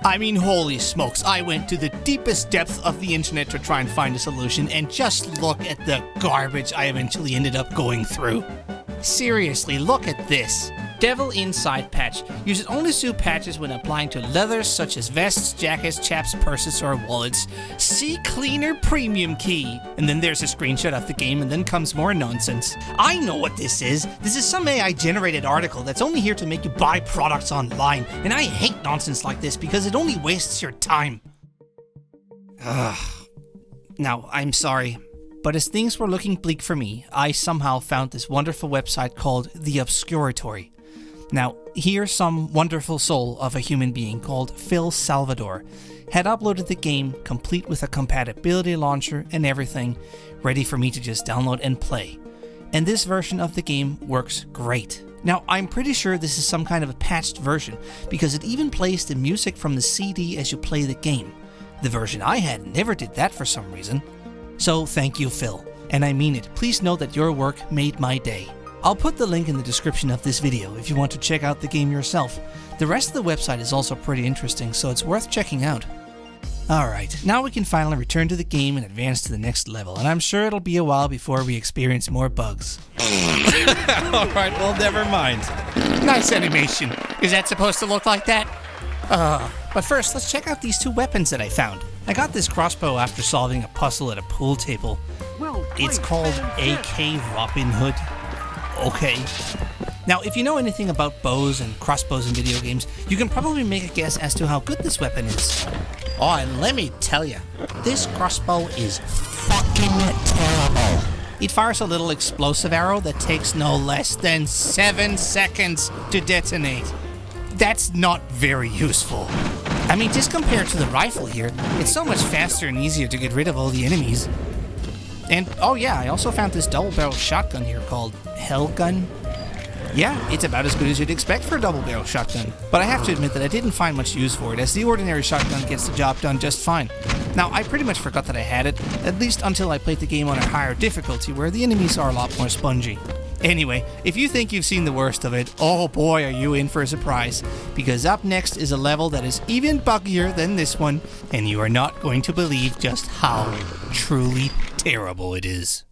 I mean, holy smokes, I went to the deepest depths of the internet to try and find a solution, and just look at the garbage I eventually ended up going through. Seriously, look at this. Devil Inside patch. Uses only Sue patches when applying to leathers such as vests, jackets, chaps, purses, or wallets. See Cleaner Premium Key. And then there's a screenshot of the game and then comes more nonsense. I know what this is. This is some AI generated article that's only here to make you buy products online. And I hate nonsense like this because it only wastes your time. Now, I'm sorry. But as things were looking bleak for me, I somehow found this wonderful website called The Obscuratory. Now, here some wonderful soul of a human being called Phil Salvador had uploaded the game complete with a compatibility launcher and everything, ready for me to just download and play. And this version of the game works great. Now, I'm pretty sure this is some kind of a patched version, because it even plays the music from the CD as you play the game. The version I had never did that for some reason. So thank you, Phil. and I mean it. Please know that your work made my day. I'll put the link in the description of this video if you want to check out the game yourself. The rest of the website is also pretty interesting, so it's worth checking out. Alright, now we can finally return to the game and advance to the next level, and I'm sure it'll be a while before we experience more bugs. Alright, well, never mind. Nice animation. Is that supposed to look like that? But first, let's check out these two weapons that I found. I got this crossbow after solving a puzzle at a pool table. It's called AK Robin Hood. Okay. Now, if you know anything about bows and crossbows in video games, you can probably make a guess as to how good this weapon is. Oh, and let me tell you, this crossbow is fucking terrible. It fires a little explosive arrow that takes no less than 7 seconds to detonate. That's not very useful. I mean, just compared to the rifle here, it's so much faster and easier to get rid of all the enemies. And, oh yeah, I also found this double-barrel shotgun here called Hellgun. Yeah, it's about as good as you'd expect for a double-barrel shotgun. But I have to admit that I didn't find much use for it, as the ordinary shotgun gets the job done just fine. Now, I pretty much forgot that I had it, at least until I played the game on a higher difficulty, where the enemies are a lot more spongy. Anyway, if you think you've seen the worst of it, oh boy are you in for a surprise, because up next is a level that is even buggier than this one, and you are not going to believe just how truly terrible it is.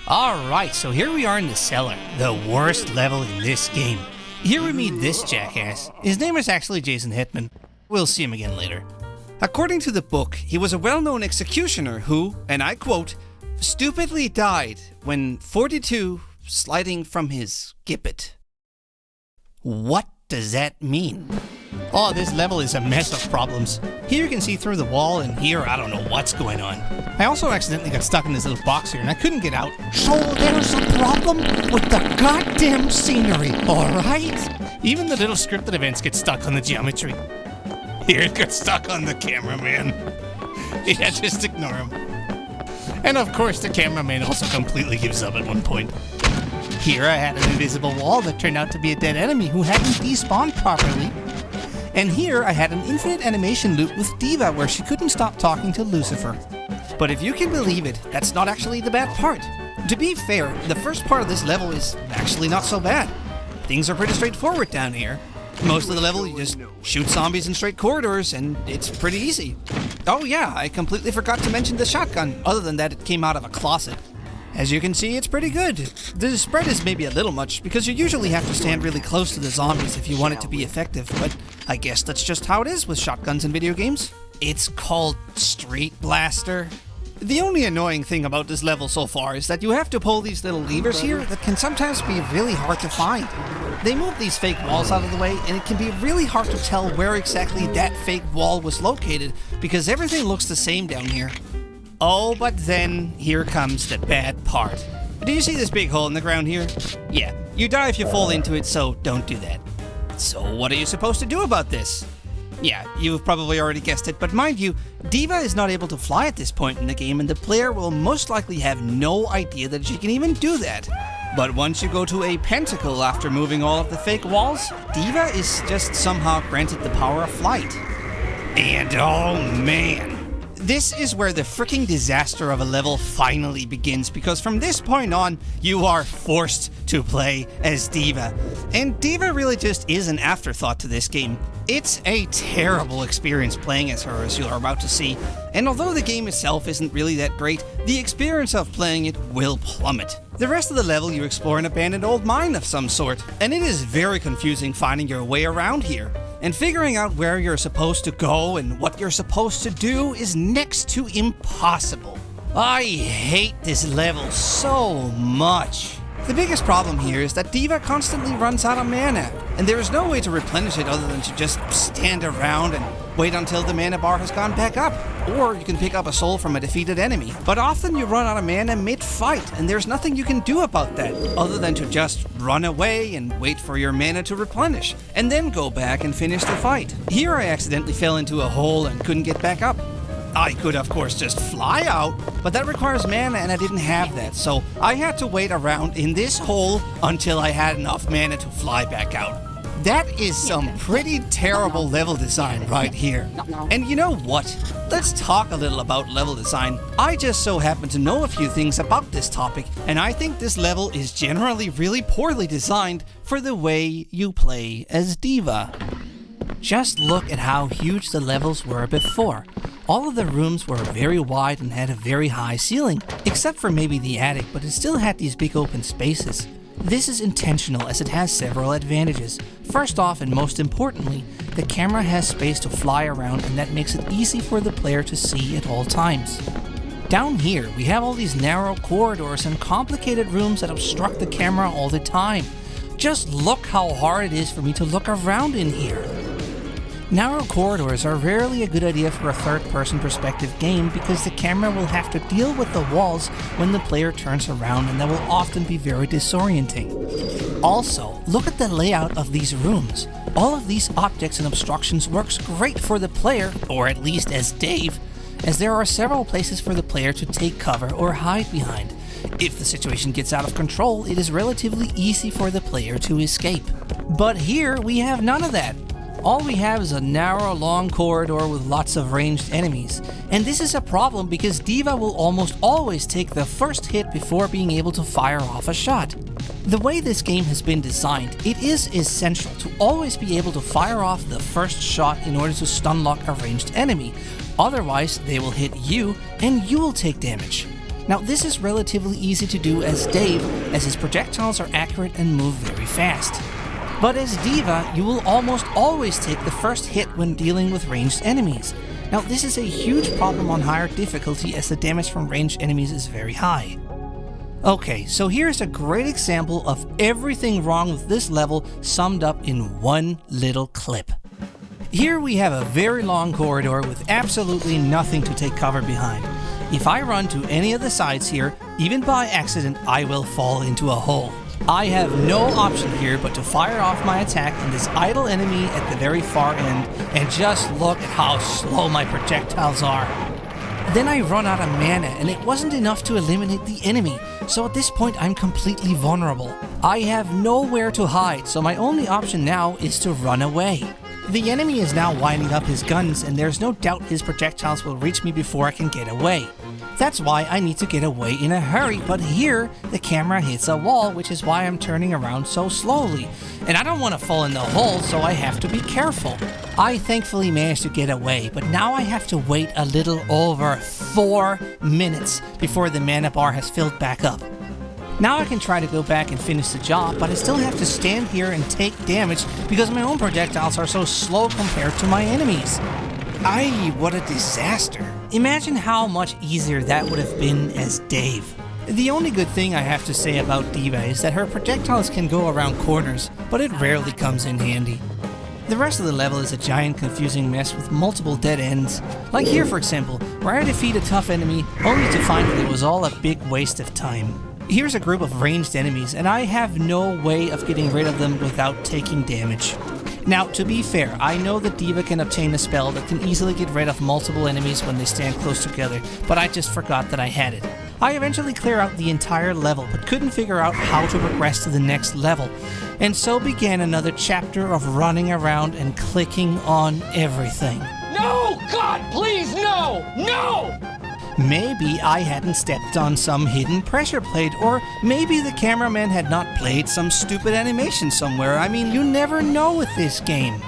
Alright, so here we are in the cellar, the worst level in this game. Here we meet this jackass. His name is actually Jason Hetman. We'll see him again later. According to the book, he was a well-known executioner who, and I quote, stupidly died when 42 sliding from his gibbet. What does that mean? Oh, this level is a mess of problems. Here you can see through the wall, and here I don't know what's going on. I also accidentally got stuck in this little box here, and I couldn't get out. So there's a problem with the goddamn scenery, alright? Even the little scripted events get stuck on the geometry. Here it got stuck on the cameraman. Yeah, just ignore him. And of course the cameraman also completely gives up at one point. Here I had an invisible wall that turned out to be a dead enemy who hadn't despawned properly. And here I had an infinite animation loop with Diva where she couldn't stop talking to Lucifer. But if you can believe it, that's not actually the bad part. To be fair, the first part of this level is actually not so bad. Things are pretty straightforward down here. Most of the level you just shoot zombies in straight corridors and it's pretty easy. Oh yeah, I completely forgot to mention the shotgun, other than that it came out of a closet. As you can see, it's pretty good. The spread is maybe a little much, because you usually have to stand really close to the zombies if you want it to be effective, but I guess that's just how it is with shotguns in video games. It's called Street Blaster. The only annoying thing about this level so far is that you have to pull these little levers here that can sometimes be really hard to find. They move these fake walls out of the way, and it can be really hard to tell where exactly that fake wall was located, because everything looks the same down here. Oh, but then, here comes the bad part. Do you see this big hole in the ground here? Yeah, you die if you fall into it, so don't do that. So what are you supposed to do about this? Yeah, you've probably already guessed it, but mind you, Diva is not able to fly at this point in the game, and the player will most likely have no idea that she can even do that. But once you go to a pentacle after moving all of the fake walls, Diva is just somehow granted the power of flight. And oh man, this is where the freaking disaster of a level finally begins, because from this point on, you are forced to play as Diva. And Diva really just is an afterthought to this game. It's a terrible experience playing as her, as you are about to see, and although the game itself isn't really that great, the experience of playing it will plummet. The rest of the level you explore an abandoned old mine of some sort, and it is very confusing finding your way around here. And figuring out where you're supposed to go and what you're supposed to do is next to impossible. I hate this level so much. The biggest problem here is that Diva constantly runs out of mana, and there is no way to replenish it other than to just stand around and wait until the mana bar has gone back up. Or you can pick up a soul from a defeated enemy. But often you run out of mana mid-fight, and there's nothing you can do about that, other than to just run away and wait for your mana to replenish, and then go back and finish the fight. Here I accidentally fell into a hole and couldn't get back up. I could, of course, just fly out, but that requires mana and I didn't have that, so I had to wait around in this hole until I had enough mana to fly back out. That is some pretty terrible level design right here. And you know what? Let's talk a little about level design. I just so happen to know a few things about this topic, and I think this level is generally really poorly designed for the way you play as Diva. Just look at how huge the levels were before. All of the rooms were very wide and had a very high ceiling, except for maybe the attic, but it still had these big open spaces. This is intentional as it has several advantages. First off, and most importantly, the camera has space to fly around, and that makes it easy for the player to see at all times. Down here, we have all these narrow corridors and complicated rooms that obstruct the camera all the time. Just look how hard it is for me to look around in here. Narrow corridors are rarely a good idea for a third-person perspective game because the camera will have to deal with the walls when the player turns around, and that will often be very disorienting. Also, look at the layout of these rooms. All of these objects and obstructions works great for the player, or at least as Dave, as there are several places for the player to take cover or hide behind. If the situation gets out of control, it is relatively easy for the player to escape. But here, we have none of that. All we have is a narrow, long corridor with lots of ranged enemies. And this is a problem because Diva will almost always take the first hit before being able to fire off a shot. The way this game has been designed, it is essential to always be able to fire off the first shot in order to stun lock a ranged enemy. Otherwise, they will hit you and you will take damage. Now, this is relatively easy to do as Dave, as his projectiles are accurate and move very fast. But as Diva, you will almost always take the first hit when dealing with ranged enemies. Now, this is a huge problem on higher difficulty as the damage from ranged enemies is very high. Okay, so here's a great example of everything wrong with this level summed up in one little clip. Here we have a very long corridor with absolutely nothing to take cover behind. If I run to any of the sides here, even by accident, I will fall into a hole. I have no option here but to fire off my attack on this idle enemy at the very far end, and just look at how slow my projectiles are. Then I run out of mana, and it wasn't enough to eliminate the enemy, so at this point I'm completely vulnerable. I have nowhere to hide, so my only option now is to run away. The enemy is now winding up his guns, and there's no doubt his projectiles will reach me before I can get away. That's why I need to get away in a hurry, but here the camera hits a wall, which is why I'm turning around so slowly. And I don't want to fall in the hole, so I have to be careful. I thankfully managed to get away, but now I have to wait a little over 4 minutes before the mana bar has filled back up. Now I can try to go back and finish the job, but I still have to stand here and take damage because my own projectiles are so slow compared to my enemies. Aye, what a disaster. Imagine how much easier that would have been as Dave. The only good thing I have to say about Diva is that her projectiles can go around corners, but it rarely comes in handy. The rest of the level is a giant confusing mess with multiple dead ends. Like here, for example, where I defeat a tough enemy only to find that it was all a big waste of time. Here's a group of ranged enemies, and I have no way of getting rid of them without taking damage. Now, to be fair, I know that Diva can obtain a spell that can easily get rid of multiple enemies when they stand close together, but I just forgot that I had it. I eventually clear out the entire level, but couldn't figure out how to progress to the next level, and so began another chapter of running around and clicking on everything. No! God, please, no! No! Maybe I hadn't stepped on some hidden pressure plate, or maybe the cameraman had not played some stupid animation somewhere. I mean, you never know with this game.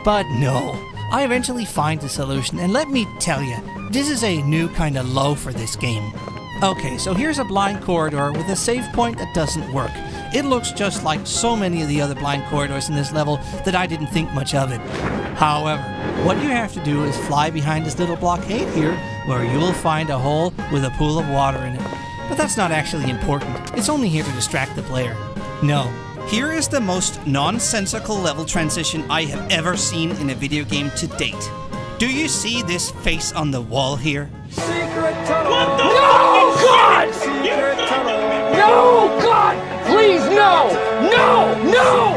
But no, I eventually find the solution, and let me tell you, this is a new kind of low for this game. Okay, so here's a blind corridor with a save point that doesn't work. It looks just like so many of the other blind corridors in this level that I didn't think much of it. However, what you have to do is fly behind this little blockade here, where you will find a hole with a pool of water in it. But that's not actually important. It's only here to distract the player. No. Here is the most nonsensical level transition I have ever seen in a video game to date. Do you see this face on the wall here? Secret tunnel! What the no, God! Secret tunnel! No, God! Please, no! No! No!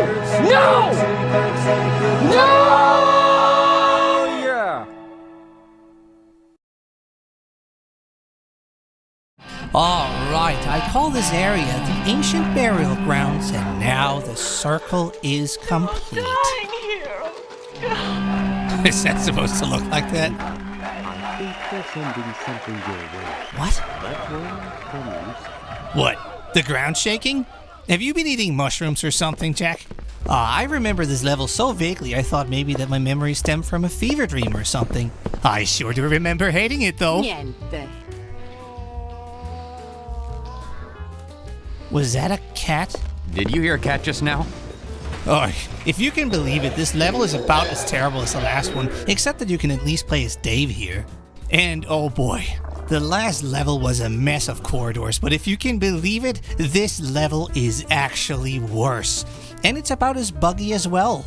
No! No! Alright, I call this area the Ancient Burial Grounds, and now the circle is complete. Is that supposed to look like that? I think they're sending something your way. What? That one from Lucifer. What? The ground shaking? Have you been eating mushrooms or something, Jack? I remember this level so vaguely I thought maybe that my memory stemmed from a fever dream or something. I sure do remember hating it though. Niente. Was that a cat? Did you hear a cat just now? Oh, if you can believe it, this level is about as terrible as the last one, except that you can at least play as Dave here. And oh boy, the last level was a mess of corridors, but if you can believe it, this level is actually worse. And it's about as buggy as well.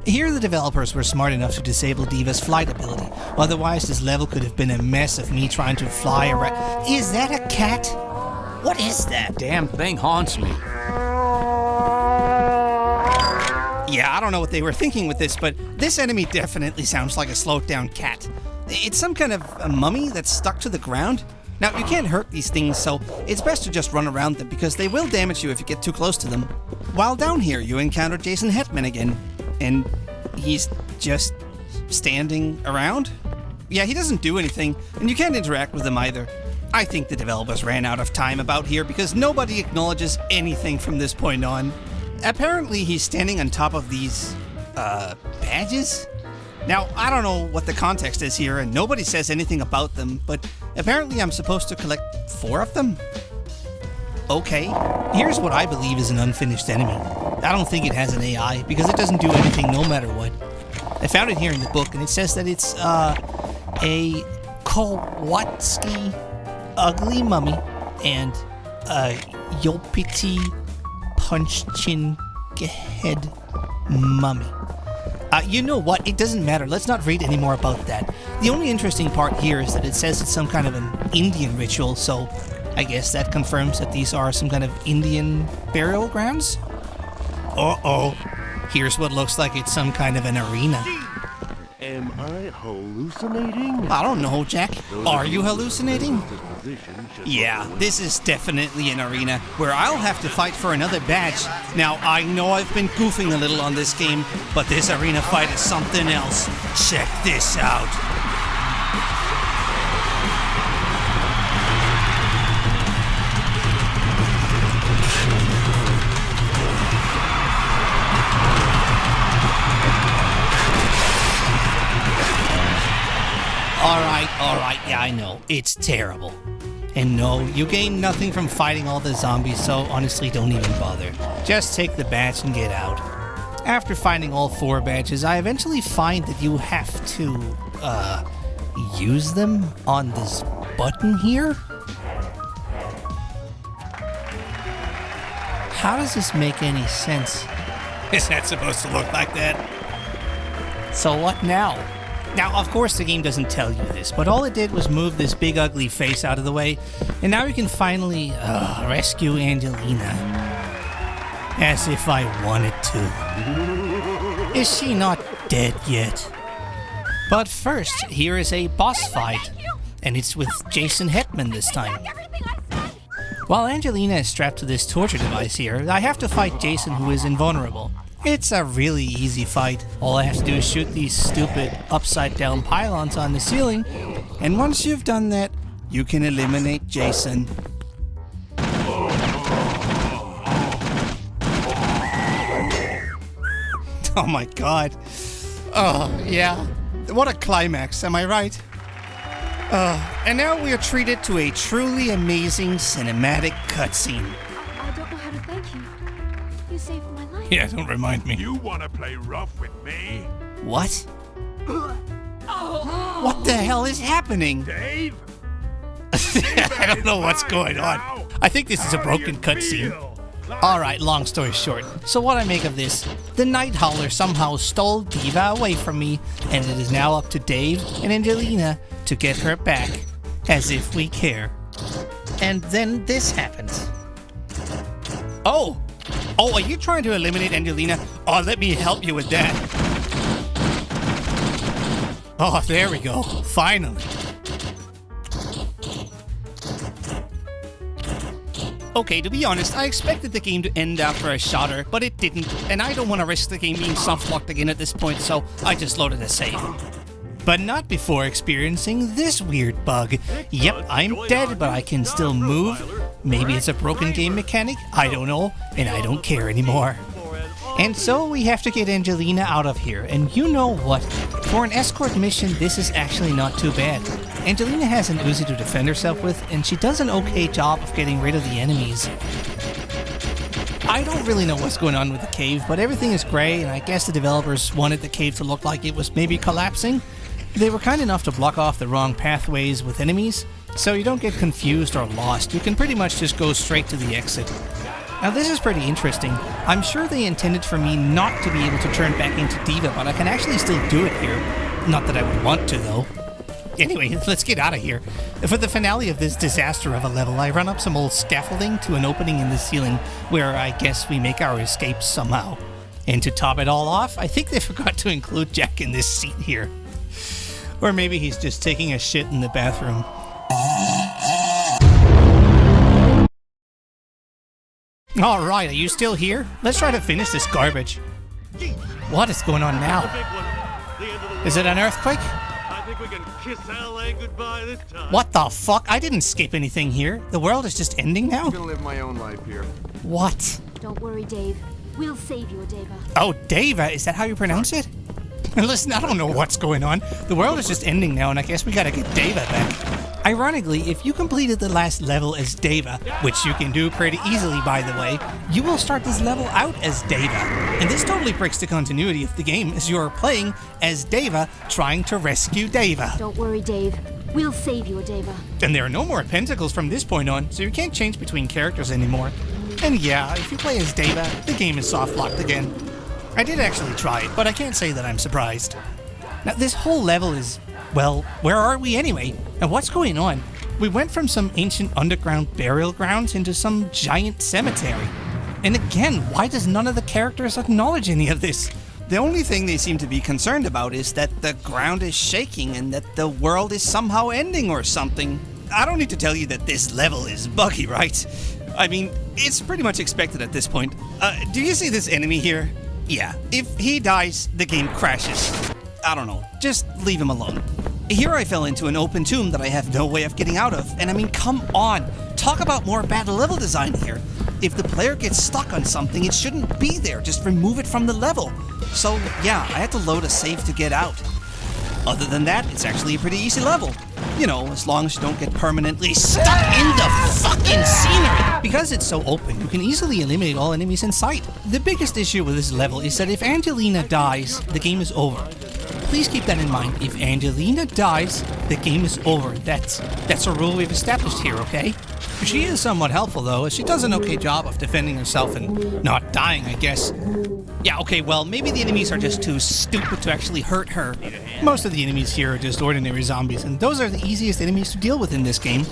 Here the developers were smart enough to disable Diva's flight ability, otherwise this level could have been a mess of me trying to fly around. Is that a cat? What is that? Damn thing haunts me. Yeah, I don't know what they were thinking with this, but this enemy definitely sounds like a slowed down cat. It's some kind of a mummy that's stuck to the ground. Now, you can't hurt these things, so it's best to just run around them because they will damage you if you get too close to them. While down here, you encounter Jason Hetman again, and he's just standing around? Yeah, he doesn't do anything, and you can't interact with him either. I think the developers ran out of time about here because nobody acknowledges anything from this point on. Apparently, he's standing on top of these, badges? Now, I don't know what the context is here, and nobody says anything about them, but apparently I'm supposed to collect 4 of them? Okay, here's what I believe is an unfinished enemy. I don't think it has an AI, because it doesn't do anything no matter what. I found it here in the book, and it says that it's, a Kowalski ugly mummy, and a Yopiti punch-chin head mummy. You know what? It doesn't matter. Let's not read any more about that. The only interesting part here is that it says it's some kind of an Indian ritual, so I guess that confirms that these are some kind of Indian burial grounds? Uh-oh. Here's what looks like it's some kind of an arena. Am I hallucinating? I don't know, Jack. Are you hallucinating? Yeah, this is definitely an arena where I'll have to fight for another badge. Now, I know I've been goofing a little on this game, but this arena fight is something else. Check this out. Alright, yeah, I know. It's terrible. And no, you gain nothing from fighting all the zombies, so honestly, don't even bother. Just take the badge and get out. After finding all 4 badges, I eventually find that you have to, use them on this button here? How does this make any sense? Is that supposed to look like that? So what now? Now, of course, the game doesn't tell you this, but all it did was move this big ugly face out of the way, and now you can finally rescue Angelina. As if I wanted to. Is she not dead yet? But first, here is a boss fight, and it's with Jason Hetman this time. While Angelina is strapped to this torture device here, I have to fight Jason, who is invulnerable. It's a really easy fight. All I have to do is shoot these stupid upside-down pylons on the ceiling, and once you've done that, you can eliminate Jason. Oh my god. Oh, yeah. What a climax, am I right? And now we are treated to a truly amazing cinematic cutscene. I don't know how to thank you. You saved my life. Yeah, don't remind me. You wanna play rough with me? What? What the hell is happening? Dave? I don't know what's going on. I think this is a broken cutscene. Alright, long story short. So what I make of this? The Night Hauler somehow stole Diva away from me, and it is now up to Dave and Angelina to get her back. As if we care. And then this happens. Oh! Oh, are you trying to eliminate Angelina? Oh, let me help you with that. Oh, there we go. Finally. Okay, to be honest, I expected the game to end after I shot her, but it didn't, and I don't want to risk the game being soft-locked again at this point, so I just loaded a save. But not before experiencing this weird bug. Yep, I'm dead, but I can still move. Maybe it's a broken game mechanic, I don't know, and I don't care anymore. And so we have to get Angelina out of here, and you know what? For an escort mission, this is actually not too bad. Angelina has an Uzi to defend herself with, and she does an okay job of getting rid of the enemies. I don't really know what's going on with the cave, but everything is grey, and I guess the developers wanted the cave to look like it was maybe collapsing. They were kind enough to block off the wrong pathways with enemies, so you don't get confused or lost. You can pretty much just go straight to the exit. Now this is pretty interesting. I'm sure they intended for me not to be able to turn back into Diva, but I can actually still do it here. Not that I would want to, though. Anyway, let's get out of here. For the finale of this disaster of a level, I run up some old scaffolding to an opening in the ceiling where I guess we make our escapes somehow. And to top it all off, I think they forgot to include Jack in this scene here. Or maybe he's just taking a shit in the bathroom. Alright, are you still here? Let's try to finish this garbage. What is going on now? Is it an earthquake? I think we can kiss LA goodbye this time. What the fuck? I didn't skip anything here. The world is just ending now? I'm gonna live my own life here. What? Don't worry, Dave. We'll save you, Deva. Oh, Deva? Is that how you pronounce it? Listen, I don't know what's going on. The world is just ending now, and I guess we gotta get Deva back. Ironically, if you completed the last level as Deva, which you can do pretty easily by the way, you will start this level out as Deva. And this totally breaks the continuity of the game as you are playing as Deva trying to rescue Deva. Don't worry, Dave. We'll save you, Deva. And there are no more pentacles from this point on, so you can't change between characters anymore. And yeah, if you play as Deva, the game is soft-locked again. I did actually try it, but I can't say that I'm surprised. Now, this whole level is, well, where are we anyway? And what's going on? We went from some ancient underground burial grounds into some giant cemetery. And again, why does none of the characters acknowledge any of this? The only thing they seem to be concerned about is that the ground is shaking and that the world is somehow ending or something. I don't need to tell you that this level is buggy, right? I mean, it's pretty much expected at this point. Do you see this enemy here? Yeah, if he dies, the game crashes. I don't know, just leave him alone. Here I fell into an open tomb that I have no way of getting out of, and I mean, come on, talk about more bad level design here. If the player gets stuck on something, it shouldn't be there, just remove it from the level. So yeah, I had to load a save to get out. Other than that, it's actually a pretty easy level. You know, as long as you don't get permanently stuck in the fucking scenery. Because it's so open, you can easily eliminate all enemies in sight. The biggest issue with this level is that if Angelina dies, the game is over. Please keep that in mind. If Angelina dies, the game is over. That's a rule we've established here, okay? She is somewhat helpful, though, as she does an okay job of defending herself and not dying, I guess. Yeah, okay, well, maybe the enemies are just too stupid to actually hurt her. Most of the enemies here are just ordinary zombies, and those are the easiest enemies to deal with in this game.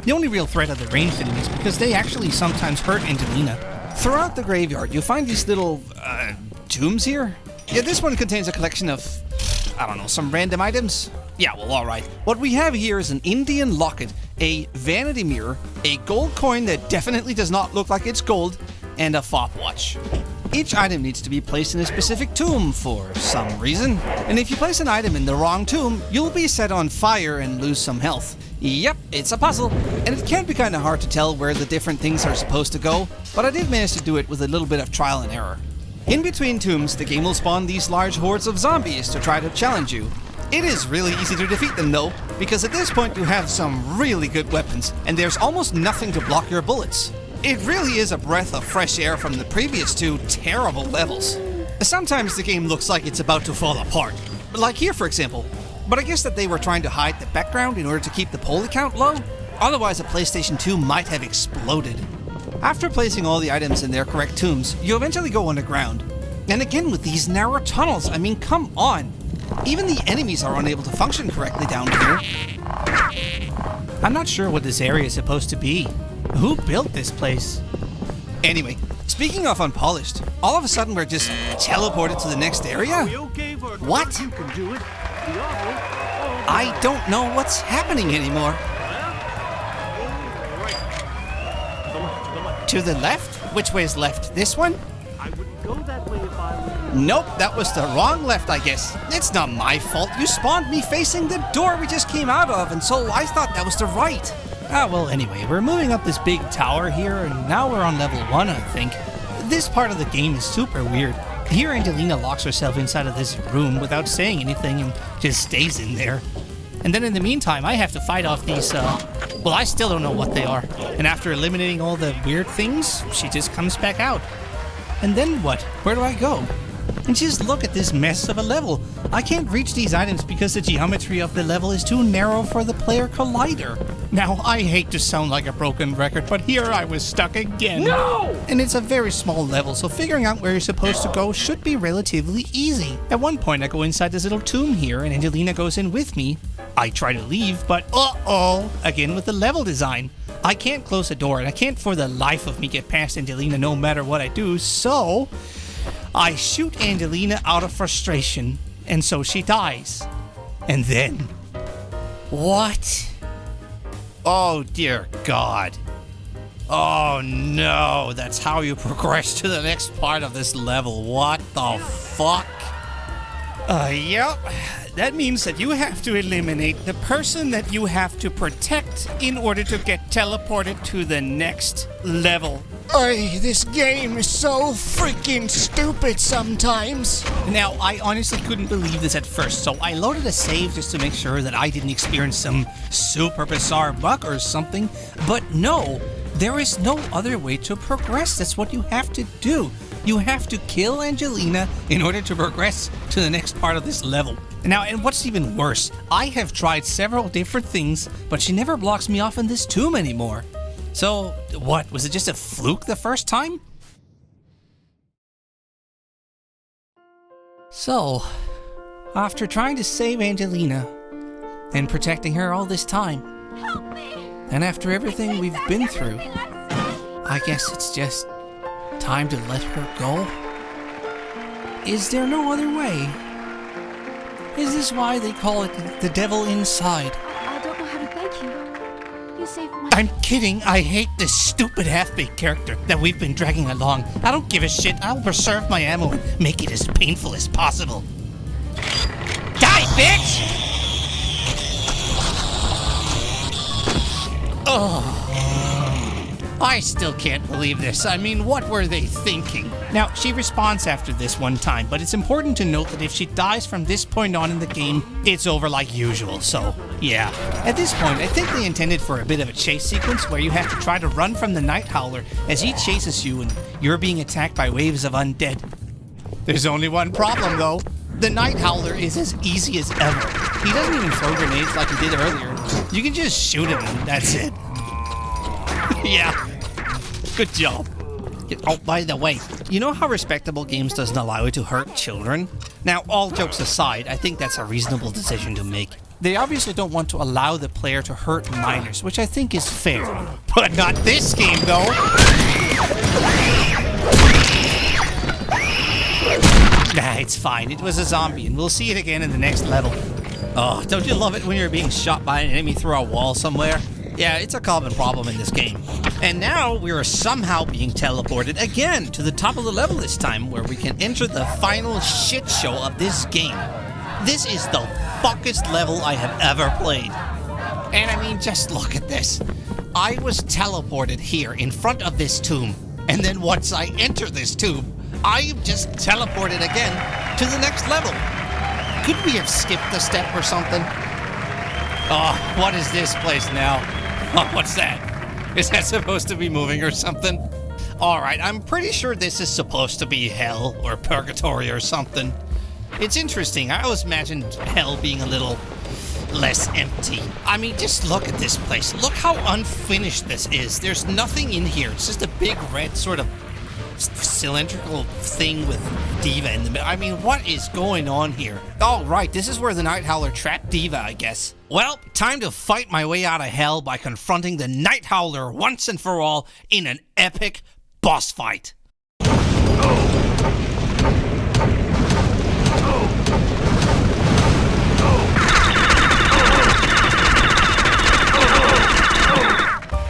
The only real threat are the ranged enemies, because they actually sometimes hurt Angelina. Throughout the graveyard, you'll find these little, tombs here. Yeah, this one contains a collection of, I don't know, some random items. Yeah, well, alright. What we have here is an Indian locket, a vanity mirror, a gold coin that definitely does not look like it's gold, and a fob watch. Each item needs to be placed in a specific tomb for some reason, and if you place an item in the wrong tomb, you'll be set on fire and lose some health. Yep, it's a puzzle, and it can be kinda hard to tell where the different things are supposed to go, but I did manage to do it with a little bit of trial and error. In between tombs, the game will spawn these large hordes of zombies to try to challenge you. It is really easy to defeat them though, because at this point you have some really good weapons, and there's almost nothing to block your bullets. It really is a breath of fresh air from the previous two terrible levels. Sometimes the game looks like it's about to fall apart, like here for example, but I guess that they were trying to hide the background in order to keep the poly count low, otherwise a PlayStation 2 might have exploded. After placing all the items in their correct tombs, you eventually go underground. And again with these narrow tunnels, I mean, come on. Even the enemies are unable to function correctly down here. I'm not sure what this area is supposed to be. Who built this place? Anyway, speaking of unpolished, all of a sudden we're just teleported to the next area? What? I don't know what's happening anymore. To the left? Which way is left? This one? I wouldn't go that way if I were Nope, that was the wrong left, I guess. It's not my fault. You spawned me facing the door we just came out of, and so I thought that was the right. Well, anyway, we're moving up this big tower here, and now we're on level 1, I think. This part of the game is super weird. Here, Angelina locks herself inside of this room without saying anything and just stays in there. And then in the meantime, I have to fight off these, well, I still don't know what they are. And after eliminating all the weird things, she just comes back out. And then what? Where do I go? And just look at this mess of a level. I can't reach these items because the geometry of the level is too narrow for the player collider. Now, I hate to sound like a broken record, but here I was stuck again. No! And it's a very small level, so figuring out where you're supposed to go should be relatively easy. At one point, I go inside this little tomb here, and Angelina goes in with me. I try to leave, but uh-oh, again with the level design. I can't close the door, and I can't for the life of me get past Angelina no matter what I do, so I shoot Angelina out of frustration, and so she dies. And then, what? Oh dear God. Oh no, that's how you progress to the next part of this level. What the fuck? Yep. That means that you have to eliminate the person that you have to protect in order to get teleported to the next level. This game is so freaking stupid sometimes. Now, I honestly couldn't believe this at first, so I loaded a save just to make sure that I didn't experience some super bizarre bug or something. But no, there is no other way to progress. That's what you have to do. You have to kill Angelina in order to progress to the next part of this level. Now, and what's even worse, I have tried several different things, but she never blocks me off in this tomb anymore. So, what, was it just a fluke the first time? So, after trying to save Angelina and protecting her all this time, and after everything we've been through, I guess it's just time to let her go? Is there no other way? Is this why they call it the devil inside? I don't know how to thank you. You saved my... I'm kidding. I hate this stupid half-baked character that we've been dragging along. I don't give a shit. I'll preserve my ammo and make it as painful as possible. Die, bitch! Oh. I still can't believe this. I mean, what were they thinking? Now, she respawns after this one time, but it's important to note that if she dies from this point on in the game, it's over like usual, so yeah. At this point, I think they intended for a bit of a chase sequence where you have to try to run from the Night Howler as he chases you and you're being attacked by waves of undead. There's only one problem, though. The Night Howler is as easy as ever. He doesn't even throw grenades like he did earlier. You can just shoot him and that's it. Yeah, good job. Oh, by the way, you know how Respectable Games doesn't allow you to hurt children? Now, all jokes aside, I think that's a reasonable decision to make. They obviously don't want to allow the player to hurt minors, which I think is fair. But not this game, though! Nah, it's fine. It was a zombie, and we'll see it again in the next level. Oh, don't you love it when you're being shot by an enemy through a wall somewhere? Yeah, it's a common problem in this game. And now we are somehow being teleported again to the top of the level this time, where we can enter the final shit show of this game. This is the fuckest level I have ever played. And I mean, just look at this. I was teleported here in front of this tomb, and then once I enter this tomb, I am just teleported again to the next level. Could we have skipped a step or something? Oh, what is this place now? Oh, what's that? Is that supposed to be moving or something? Alright, I'm pretty sure this is supposed to be hell or purgatory or something. It's interesting. I always imagined hell being a little less empty. I mean, just look at this place. Look how unfinished this is. There's nothing in here. It's just a big red sort of cylindrical thing with Diva in the middle. I mean, what is going on here? Oh, right, this is where the Night Howler trapped Diva, I guess. Well, time to fight my way out of hell by confronting the Night Howler once and for all in an epic boss fight.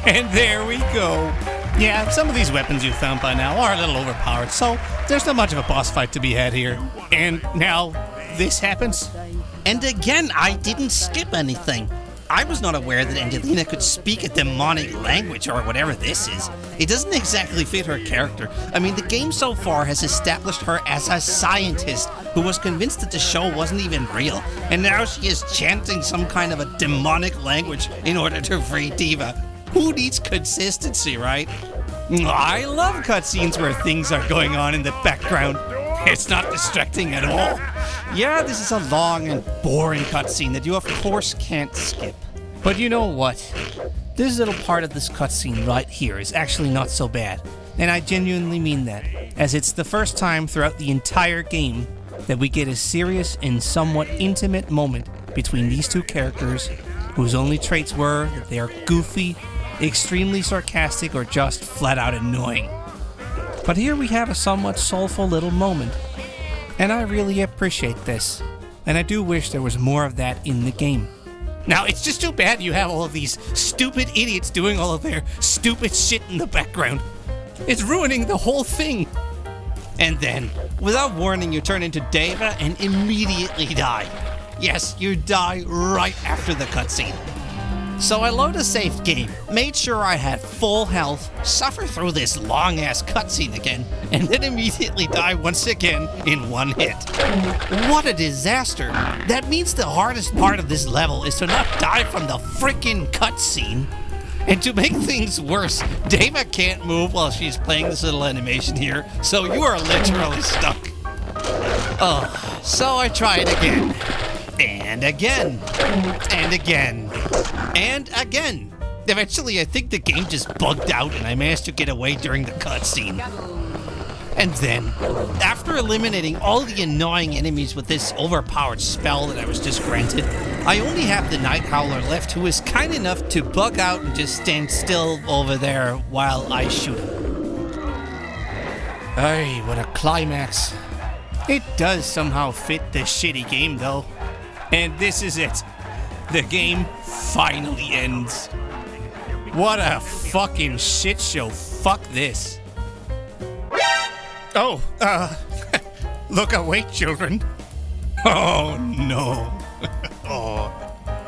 And there we go. Yeah, some of these weapons you found by now are a little overpowered, so there's not much of a boss fight to be had here. And now, this happens? And again, I didn't skip anything. I was not aware that Angelina could speak a demonic language or whatever this is. It doesn't exactly fit her character. I mean, the game so far has established her as a scientist who was convinced that the show wasn't even real. And now she is chanting some kind of a demonic language in order to free Diva. Who needs consistency, right? I love cutscenes where things are going on in the background. It's not distracting at all. Yeah, this is a long and boring cutscene that you of course can't skip. But you know what? This little part of this cutscene right here is actually not so bad. And I genuinely mean that, as it's the first time throughout the entire game that we get a serious and somewhat intimate moment between these two characters whose only traits were that they are goofy, extremely sarcastic, or just flat out annoying. But here we have a somewhat soulful little moment, and I really appreciate this, and I do wish there was more of that in the game. Now, it's just too bad you have all of these stupid idiots doing all of their stupid shit in the background. It's ruining the whole thing. And then, without warning, you turn into Deva and immediately die. Yes, you die right after the cutscene. So I load a safe game, made sure I had full health, suffer through this long-ass cutscene again, and then immediately die once again in one hit. What a disaster! That means the hardest part of this level is to not die from the freaking cutscene. And to make things worse, Deva can't move while she's playing this little animation here, so you are literally stuck. Oh, so I try it again. And again. And again. And again. Eventually, I think the game just bugged out and I managed to get away during the cutscene. And then, after eliminating all the annoying enemies with this overpowered spell that I was just granted, I only have the Night Howler left, who is kind enough to bug out and just stand still over there while I shoot him. Ay, what a climax. It does somehow fit this shitty game, though. And this is it. The game finally ends. What a fucking shit show. Fuck this. Oh, look away, children. Oh, no. Oh.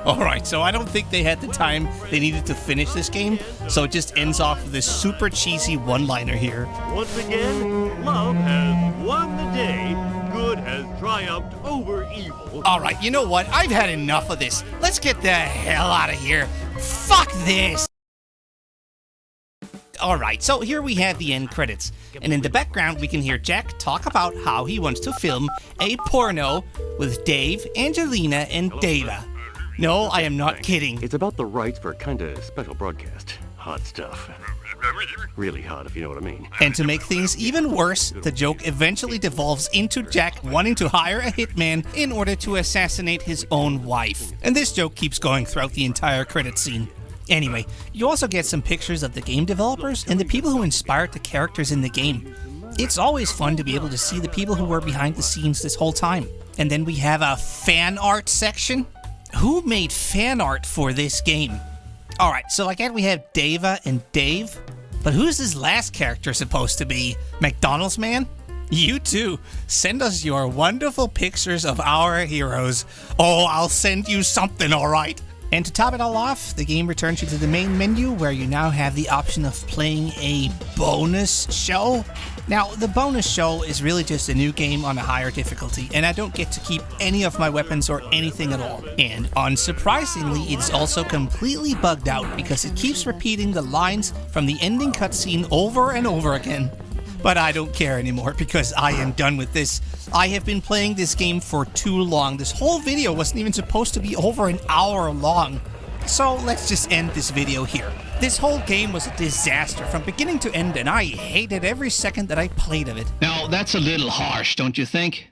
Alright, so I don't think they had the time they needed to finish this game, so it just ends off with this super cheesy one-liner here. Once again, love has won the day. Good has triumphed over evil. Alright, you know what? I've had enough of this. Let's get the hell out of here. Fuck this! Alright, so here we have the end credits. And in the background, we can hear Jack talk about how he wants to film a porno with Dave, Angelina, and Deva. No, I am not kidding. It's about the rights for a kind of special broadcast. Hot stuff. Really hot, if you know what I mean. And to make things even worse, the joke eventually devolves into Jack wanting to hire a hitman in order to assassinate his own wife. And this joke keeps going throughout the entire credit scene. Anyway, you also get some pictures of the game developers and the people who inspired the characters in the game. It's always fun to be able to see the people who were behind the scenes this whole time. And then we have a fan art section. Who made fan art for this game? Alright, so again we have Deva and Dave. But who's this last character supposed to be? McDonald's Man? You too. Send us your wonderful pictures of our heroes. Oh, I'll send you something, alright? And to top it all off, the game returns you to the main menu where you now have the option of playing a bonus show. Now, the bonus show is really just a new game on a higher difficulty, and I don't get to keep any of my weapons or anything at all. And unsurprisingly, it's also completely bugged out because it keeps repeating the lines from the ending cutscene over and over again. But I don't care anymore because I am done with this. I have been playing this game for too long. This whole video wasn't even supposed to be over an hour long. So let's just end this video here. This whole game was a disaster from beginning to end, and I hated every second that I played of it. Now, that's a little harsh, don't you think?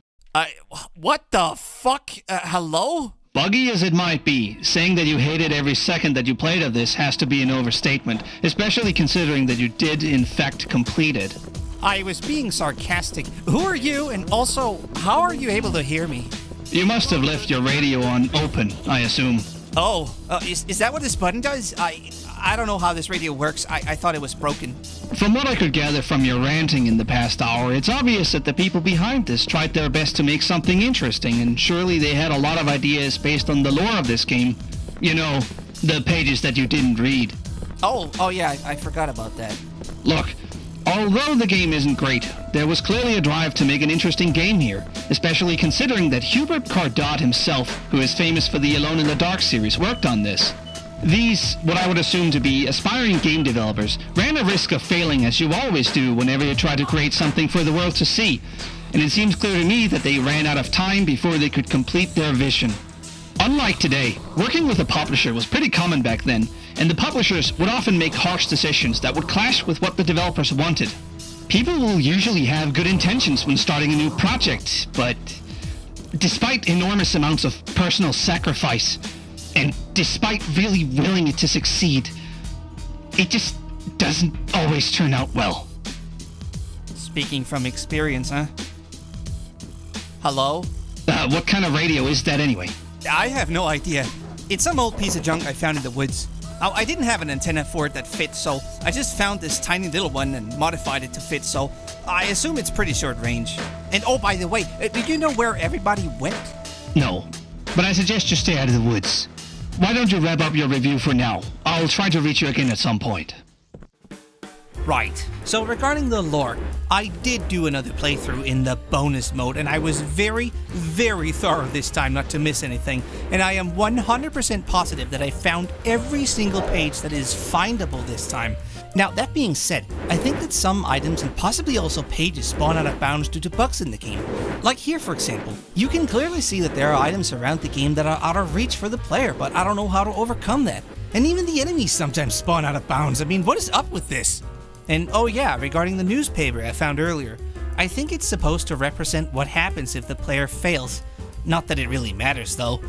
What the fuck? Hello? Buggy as it might be, saying that you hated every second that you played of this has to be an overstatement, especially considering that you did, in fact, complete it. I was being sarcastic. Who are you, and also, how are you able to hear me? You must have left your radio on open, I assume. Oh, is that what this button does? I don't know how this radio works. I thought it was broken. From what I could gather from your ranting in the past hour, it's obvious that the people behind this tried their best to make something interesting, and surely they had a lot of ideas based on the lore of this game. You know, the pages that you didn't read. Oh yeah, I forgot about that. Look, although the game isn't great, there was clearly a drive to make an interesting game here, especially considering that Hubert Cardot himself, who is famous for the Alone in the Dark series, worked on this. These, what I would assume to be aspiring game developers, ran a risk of failing, as you always do whenever you try to create something for the world to see, and it seems clear to me that they ran out of time before they could complete their vision. Unlike today, working with a publisher was pretty common back then, and the publishers would often make harsh decisions that would clash with what the developers wanted. People will usually have good intentions when starting a new project, but despite enormous amounts of personal sacrifice, and despite really willing it to succeed, it just doesn't always turn out well. Speaking from experience, huh? Hello? What kind of radio is that anyway? I have no idea. It's some old piece of junk I found in the woods. Oh, I didn't have an antenna for it that fit, so I just found this tiny little one and modified it to fit, so I assume it's pretty short range. And oh, by the way, did you know where everybody went? No, but I suggest you stay out of the woods. Why don't you wrap up your review for now? I'll try to reach you again at some point. Right. So regarding the lore, I did do another playthrough in the bonus mode, and I was very, very thorough this time not to miss anything. And I am 100% positive that I found every single page that is findable this time. Now, that being said, I think that some items and possibly also pages spawn out of bounds due to bugs in the game. Like here, for example, you can clearly see that there are items around the game that are out of reach for the player, but I don't know how to overcome that. And even the enemies sometimes spawn out of bounds. I mean, what is up with this? And oh yeah, regarding the newspaper I found earlier, I think it's supposed to represent what happens if the player fails. Not that it really matters though.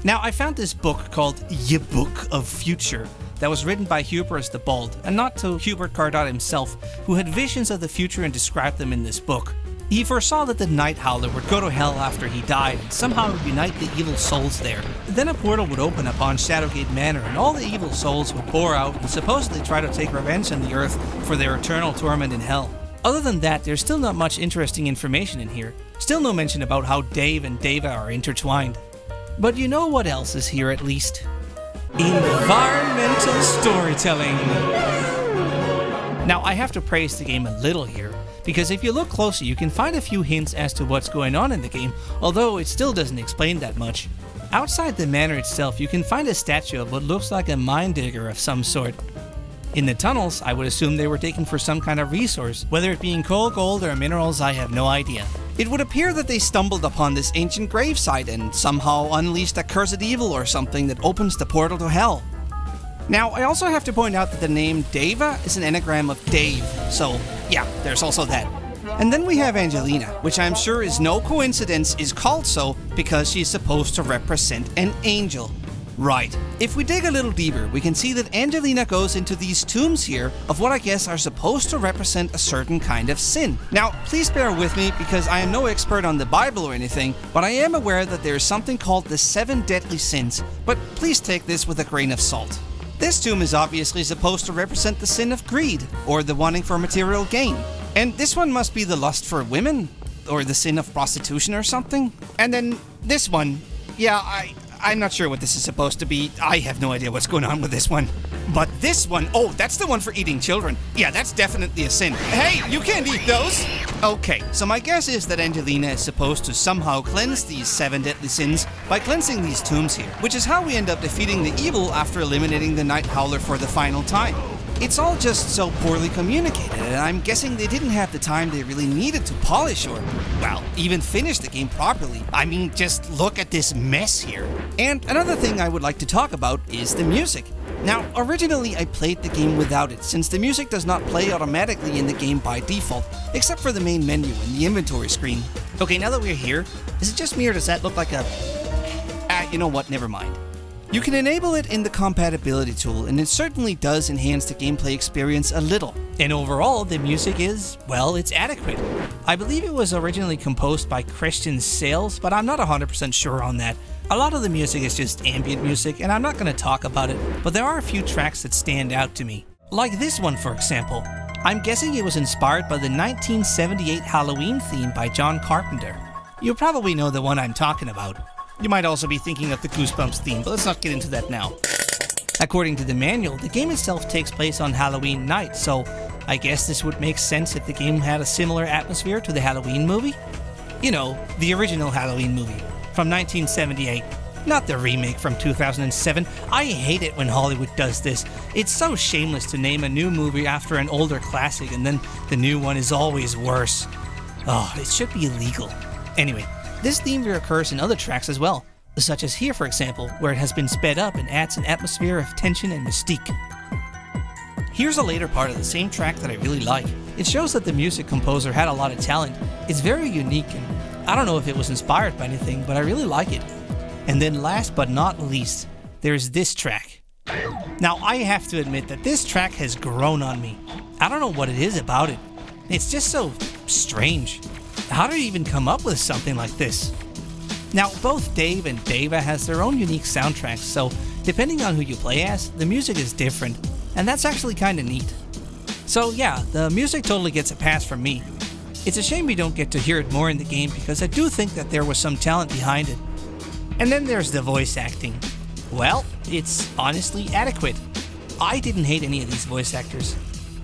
Now, I found this book called Ye Book of Future that was written by Hubris the Bald, and not to Hubert Cardot himself, who had visions of the future and described them in this book. He foresaw that the Night Howler would go to hell after he died and somehow unite the evil souls there. Then a portal would open upon Shadowgate Manor and all the evil souls would pour out and supposedly try to take revenge on the Earth for their eternal torment in hell. Other than that, there's still not much interesting information in here. Still no mention about how Dave and Deva are intertwined. But you know what else is here at least? Environmental storytelling! Now, I have to praise the game a little here, because if you look closer you can find a few hints as to what's going on in the game, although it still doesn't explain that much. Outside the manor itself you can find a statue of what looks like a mine digger of some sort. In the tunnels, I would assume they were taken for some kind of resource, whether it being coal, gold, or minerals, I have no idea. It would appear that they stumbled upon this ancient gravesite and somehow unleashed a cursed evil or something that opens the portal to hell. Now, I also have to point out that the name Deva is an anagram of Dave, so yeah, there's also that. And then we have Angelina, which I'm sure is no coincidence is called so because she's supposed to represent an angel. Right. If we dig a little deeper, we can see that Angelina goes into these tombs here of what I guess are supposed to represent a certain kind of sin. Now, please bear with me because I am no expert on the Bible or anything, but I am aware that there is something called the 7 deadly sins, but please take this with a grain of salt. This tomb is obviously supposed to represent the sin of greed, or the wanting for material gain. And this one must be the lust for women, or the sin of prostitution or something. And then this one, yeah, I'm not sure what this is supposed to be. I have no idea what's going on with this one. But this one, oh, that's the one for eating children. Yeah, that's definitely a sin. Hey, you can't eat those! Okay, so my guess is that Angelina is supposed to somehow cleanse these 7 deadly sins by cleansing these tombs here, which is how we end up defeating the evil after eliminating the Night Howler for the final time. It's all just so poorly communicated, and I'm guessing they didn't have the time they really needed to polish or, well, even finish the game properly. I mean, just look at this mess here. And another thing I would like to talk about is the music. Now, originally I played the game without it, since the music does not play automatically in the game by default, except for the main menu and the inventory screen. Okay, now that we're here, is it just me or does that look like a... you know what, never mind. You can enable it in the compatibility tool, and it certainly does enhance the gameplay experience a little. And overall, the music is, well, it's adequate. I believe it was originally composed by Christian Sales, but I'm not 100% sure on that. A lot of the music is just ambient music, and I'm not going to talk about it, but there are a few tracks that stand out to me. Like this one, for example. I'm guessing it was inspired by the 1978 Halloween theme by John Carpenter. You probably know the one I'm talking about. You might also be thinking of the Goosebumps theme, but let's not get into that now. According to the manual, the game itself takes place on Halloween night, so I guess this would make sense if the game had a similar atmosphere to the Halloween movie. You know, the original Halloween movie from 1978, not the remake from 2007. I hate it when Hollywood does this. It's so shameless to name a new movie after an older classic and then the new one is always worse. Oh, it should be illegal. Anyway, this theme reoccurs in other tracks as well, such as here for example, where it has been sped up and adds an atmosphere of tension and mystique. Here's a later part of the same track that I really like. It shows that the music composer had a lot of talent. It's very unique and I don't know if it was inspired by anything, but I really like it. And then last but not least, there's this track. Now I have to admit that this track has grown on me. I don't know what it is about it. It's just so strange. How did he even come up with something like this? Now both Dave and Dava has their own unique soundtracks, so depending on who you play as, the music is different, and that's actually kinda neat. So yeah, the music totally gets a pass from me. It's a shame we don't get to hear it more in the game because I do think that there was some talent behind it. And then there's the voice acting. Well, it's honestly adequate. I didn't hate any of these voice actors.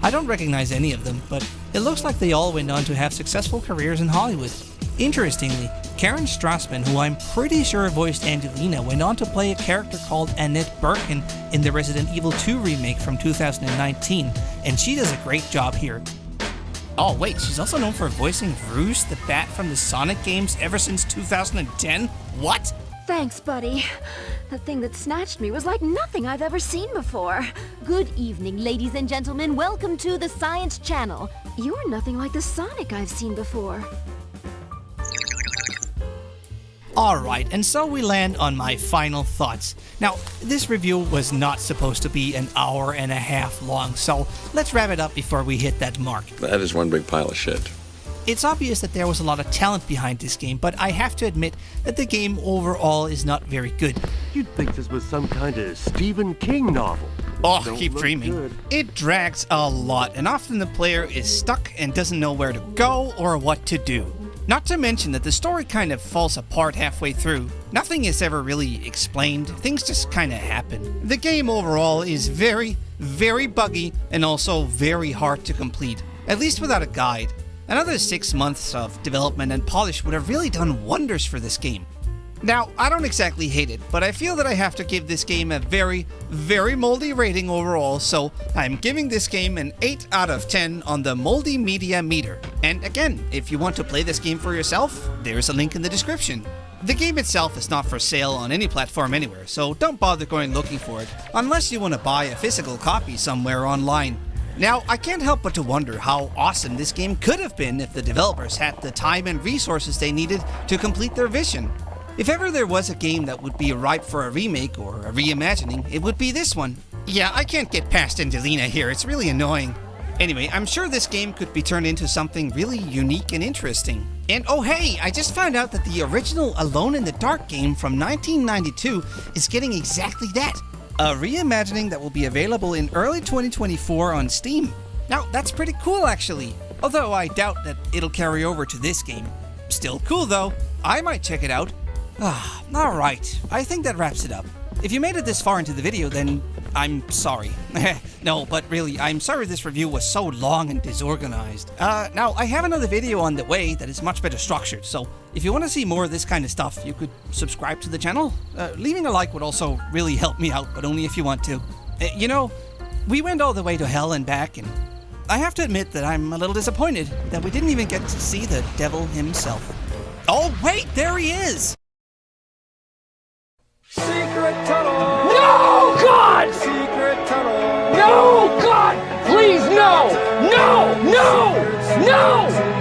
I don't recognize any of them, but it looks like they all went on to have successful careers in Hollywood. Interestingly, Karen Strassman, who I'm pretty sure voiced Angelina, went on to play a character called Annette Birkin in the Resident Evil 2 remake from 2019, and she does a great job here. Oh wait, she's also known for voicing Rouge the Bat from the Sonic games ever since 2010? What? Thanks, buddy. The thing that snatched me was like nothing I've ever seen before. Good evening, ladies and gentlemen. Welcome to the Science Channel. You're nothing like the Sonic I've seen before. Alright, and so we land on my final thoughts. Now, this review was not supposed to be an hour and a half long, so let's wrap it up before we hit that mark. That is one big pile of shit. It's obvious that there was a lot of talent behind this game, but I have to admit that the game overall is not very good. You'd think this was some kind of Stephen King novel. Oh, Don't keep look dreaming. good. It drags a lot, and often the player is stuck and doesn't know where to go or what to do. Not to mention that the story kind of falls apart halfway through. Nothing is ever really explained, things just kind of happen. The game overall is very, very buggy and also very hard to complete, at least without a guide. Another 6 months of development and polish would have really done wonders for this game. Now, I don't exactly hate it, but I feel that I have to give this game a very, very moldy rating overall, so I'm giving this game an 8 out of 10 on the Moldy Media meter. And again, if you want to play this game for yourself, there's a link in the description. The game itself is not for sale on any platform anywhere, so don't bother going looking for it, unless you want to buy a physical copy somewhere online. Now, I can't help but to wonder how awesome this game could have been if the developers had the time and resources they needed to complete their vision. If ever there was a game that would be ripe for a remake or a reimagining, it would be this one. Yeah, I can't get past Angelina here, it's really annoying. Anyway, I'm sure this game could be turned into something really unique and interesting. And oh hey, I just found out that the original Alone in the Dark game from 1992 is getting exactly that. A reimagining that will be available in early 2024 on Steam. Now, that's pretty cool actually, although I doubt that it'll carry over to this game. Still cool though, I might check it out. Alright, I think that wraps it up. If you made it this far into the video, then I'm sorry. No, but really, I'm sorry this review was so long and disorganized. Now, I have another video on the way that is much better structured, so if you want to see more of this kind of stuff, you could subscribe to the channel. Leaving a like would also really help me out, but only if you want to. You know, we went all the way to hell and back, and I have to admit that I'm a little disappointed that we didn't even get to see the devil himself. Oh wait, there he is! Secret tunnel! No, God! Secret tunnel! No, God! Please, no! No! No! No!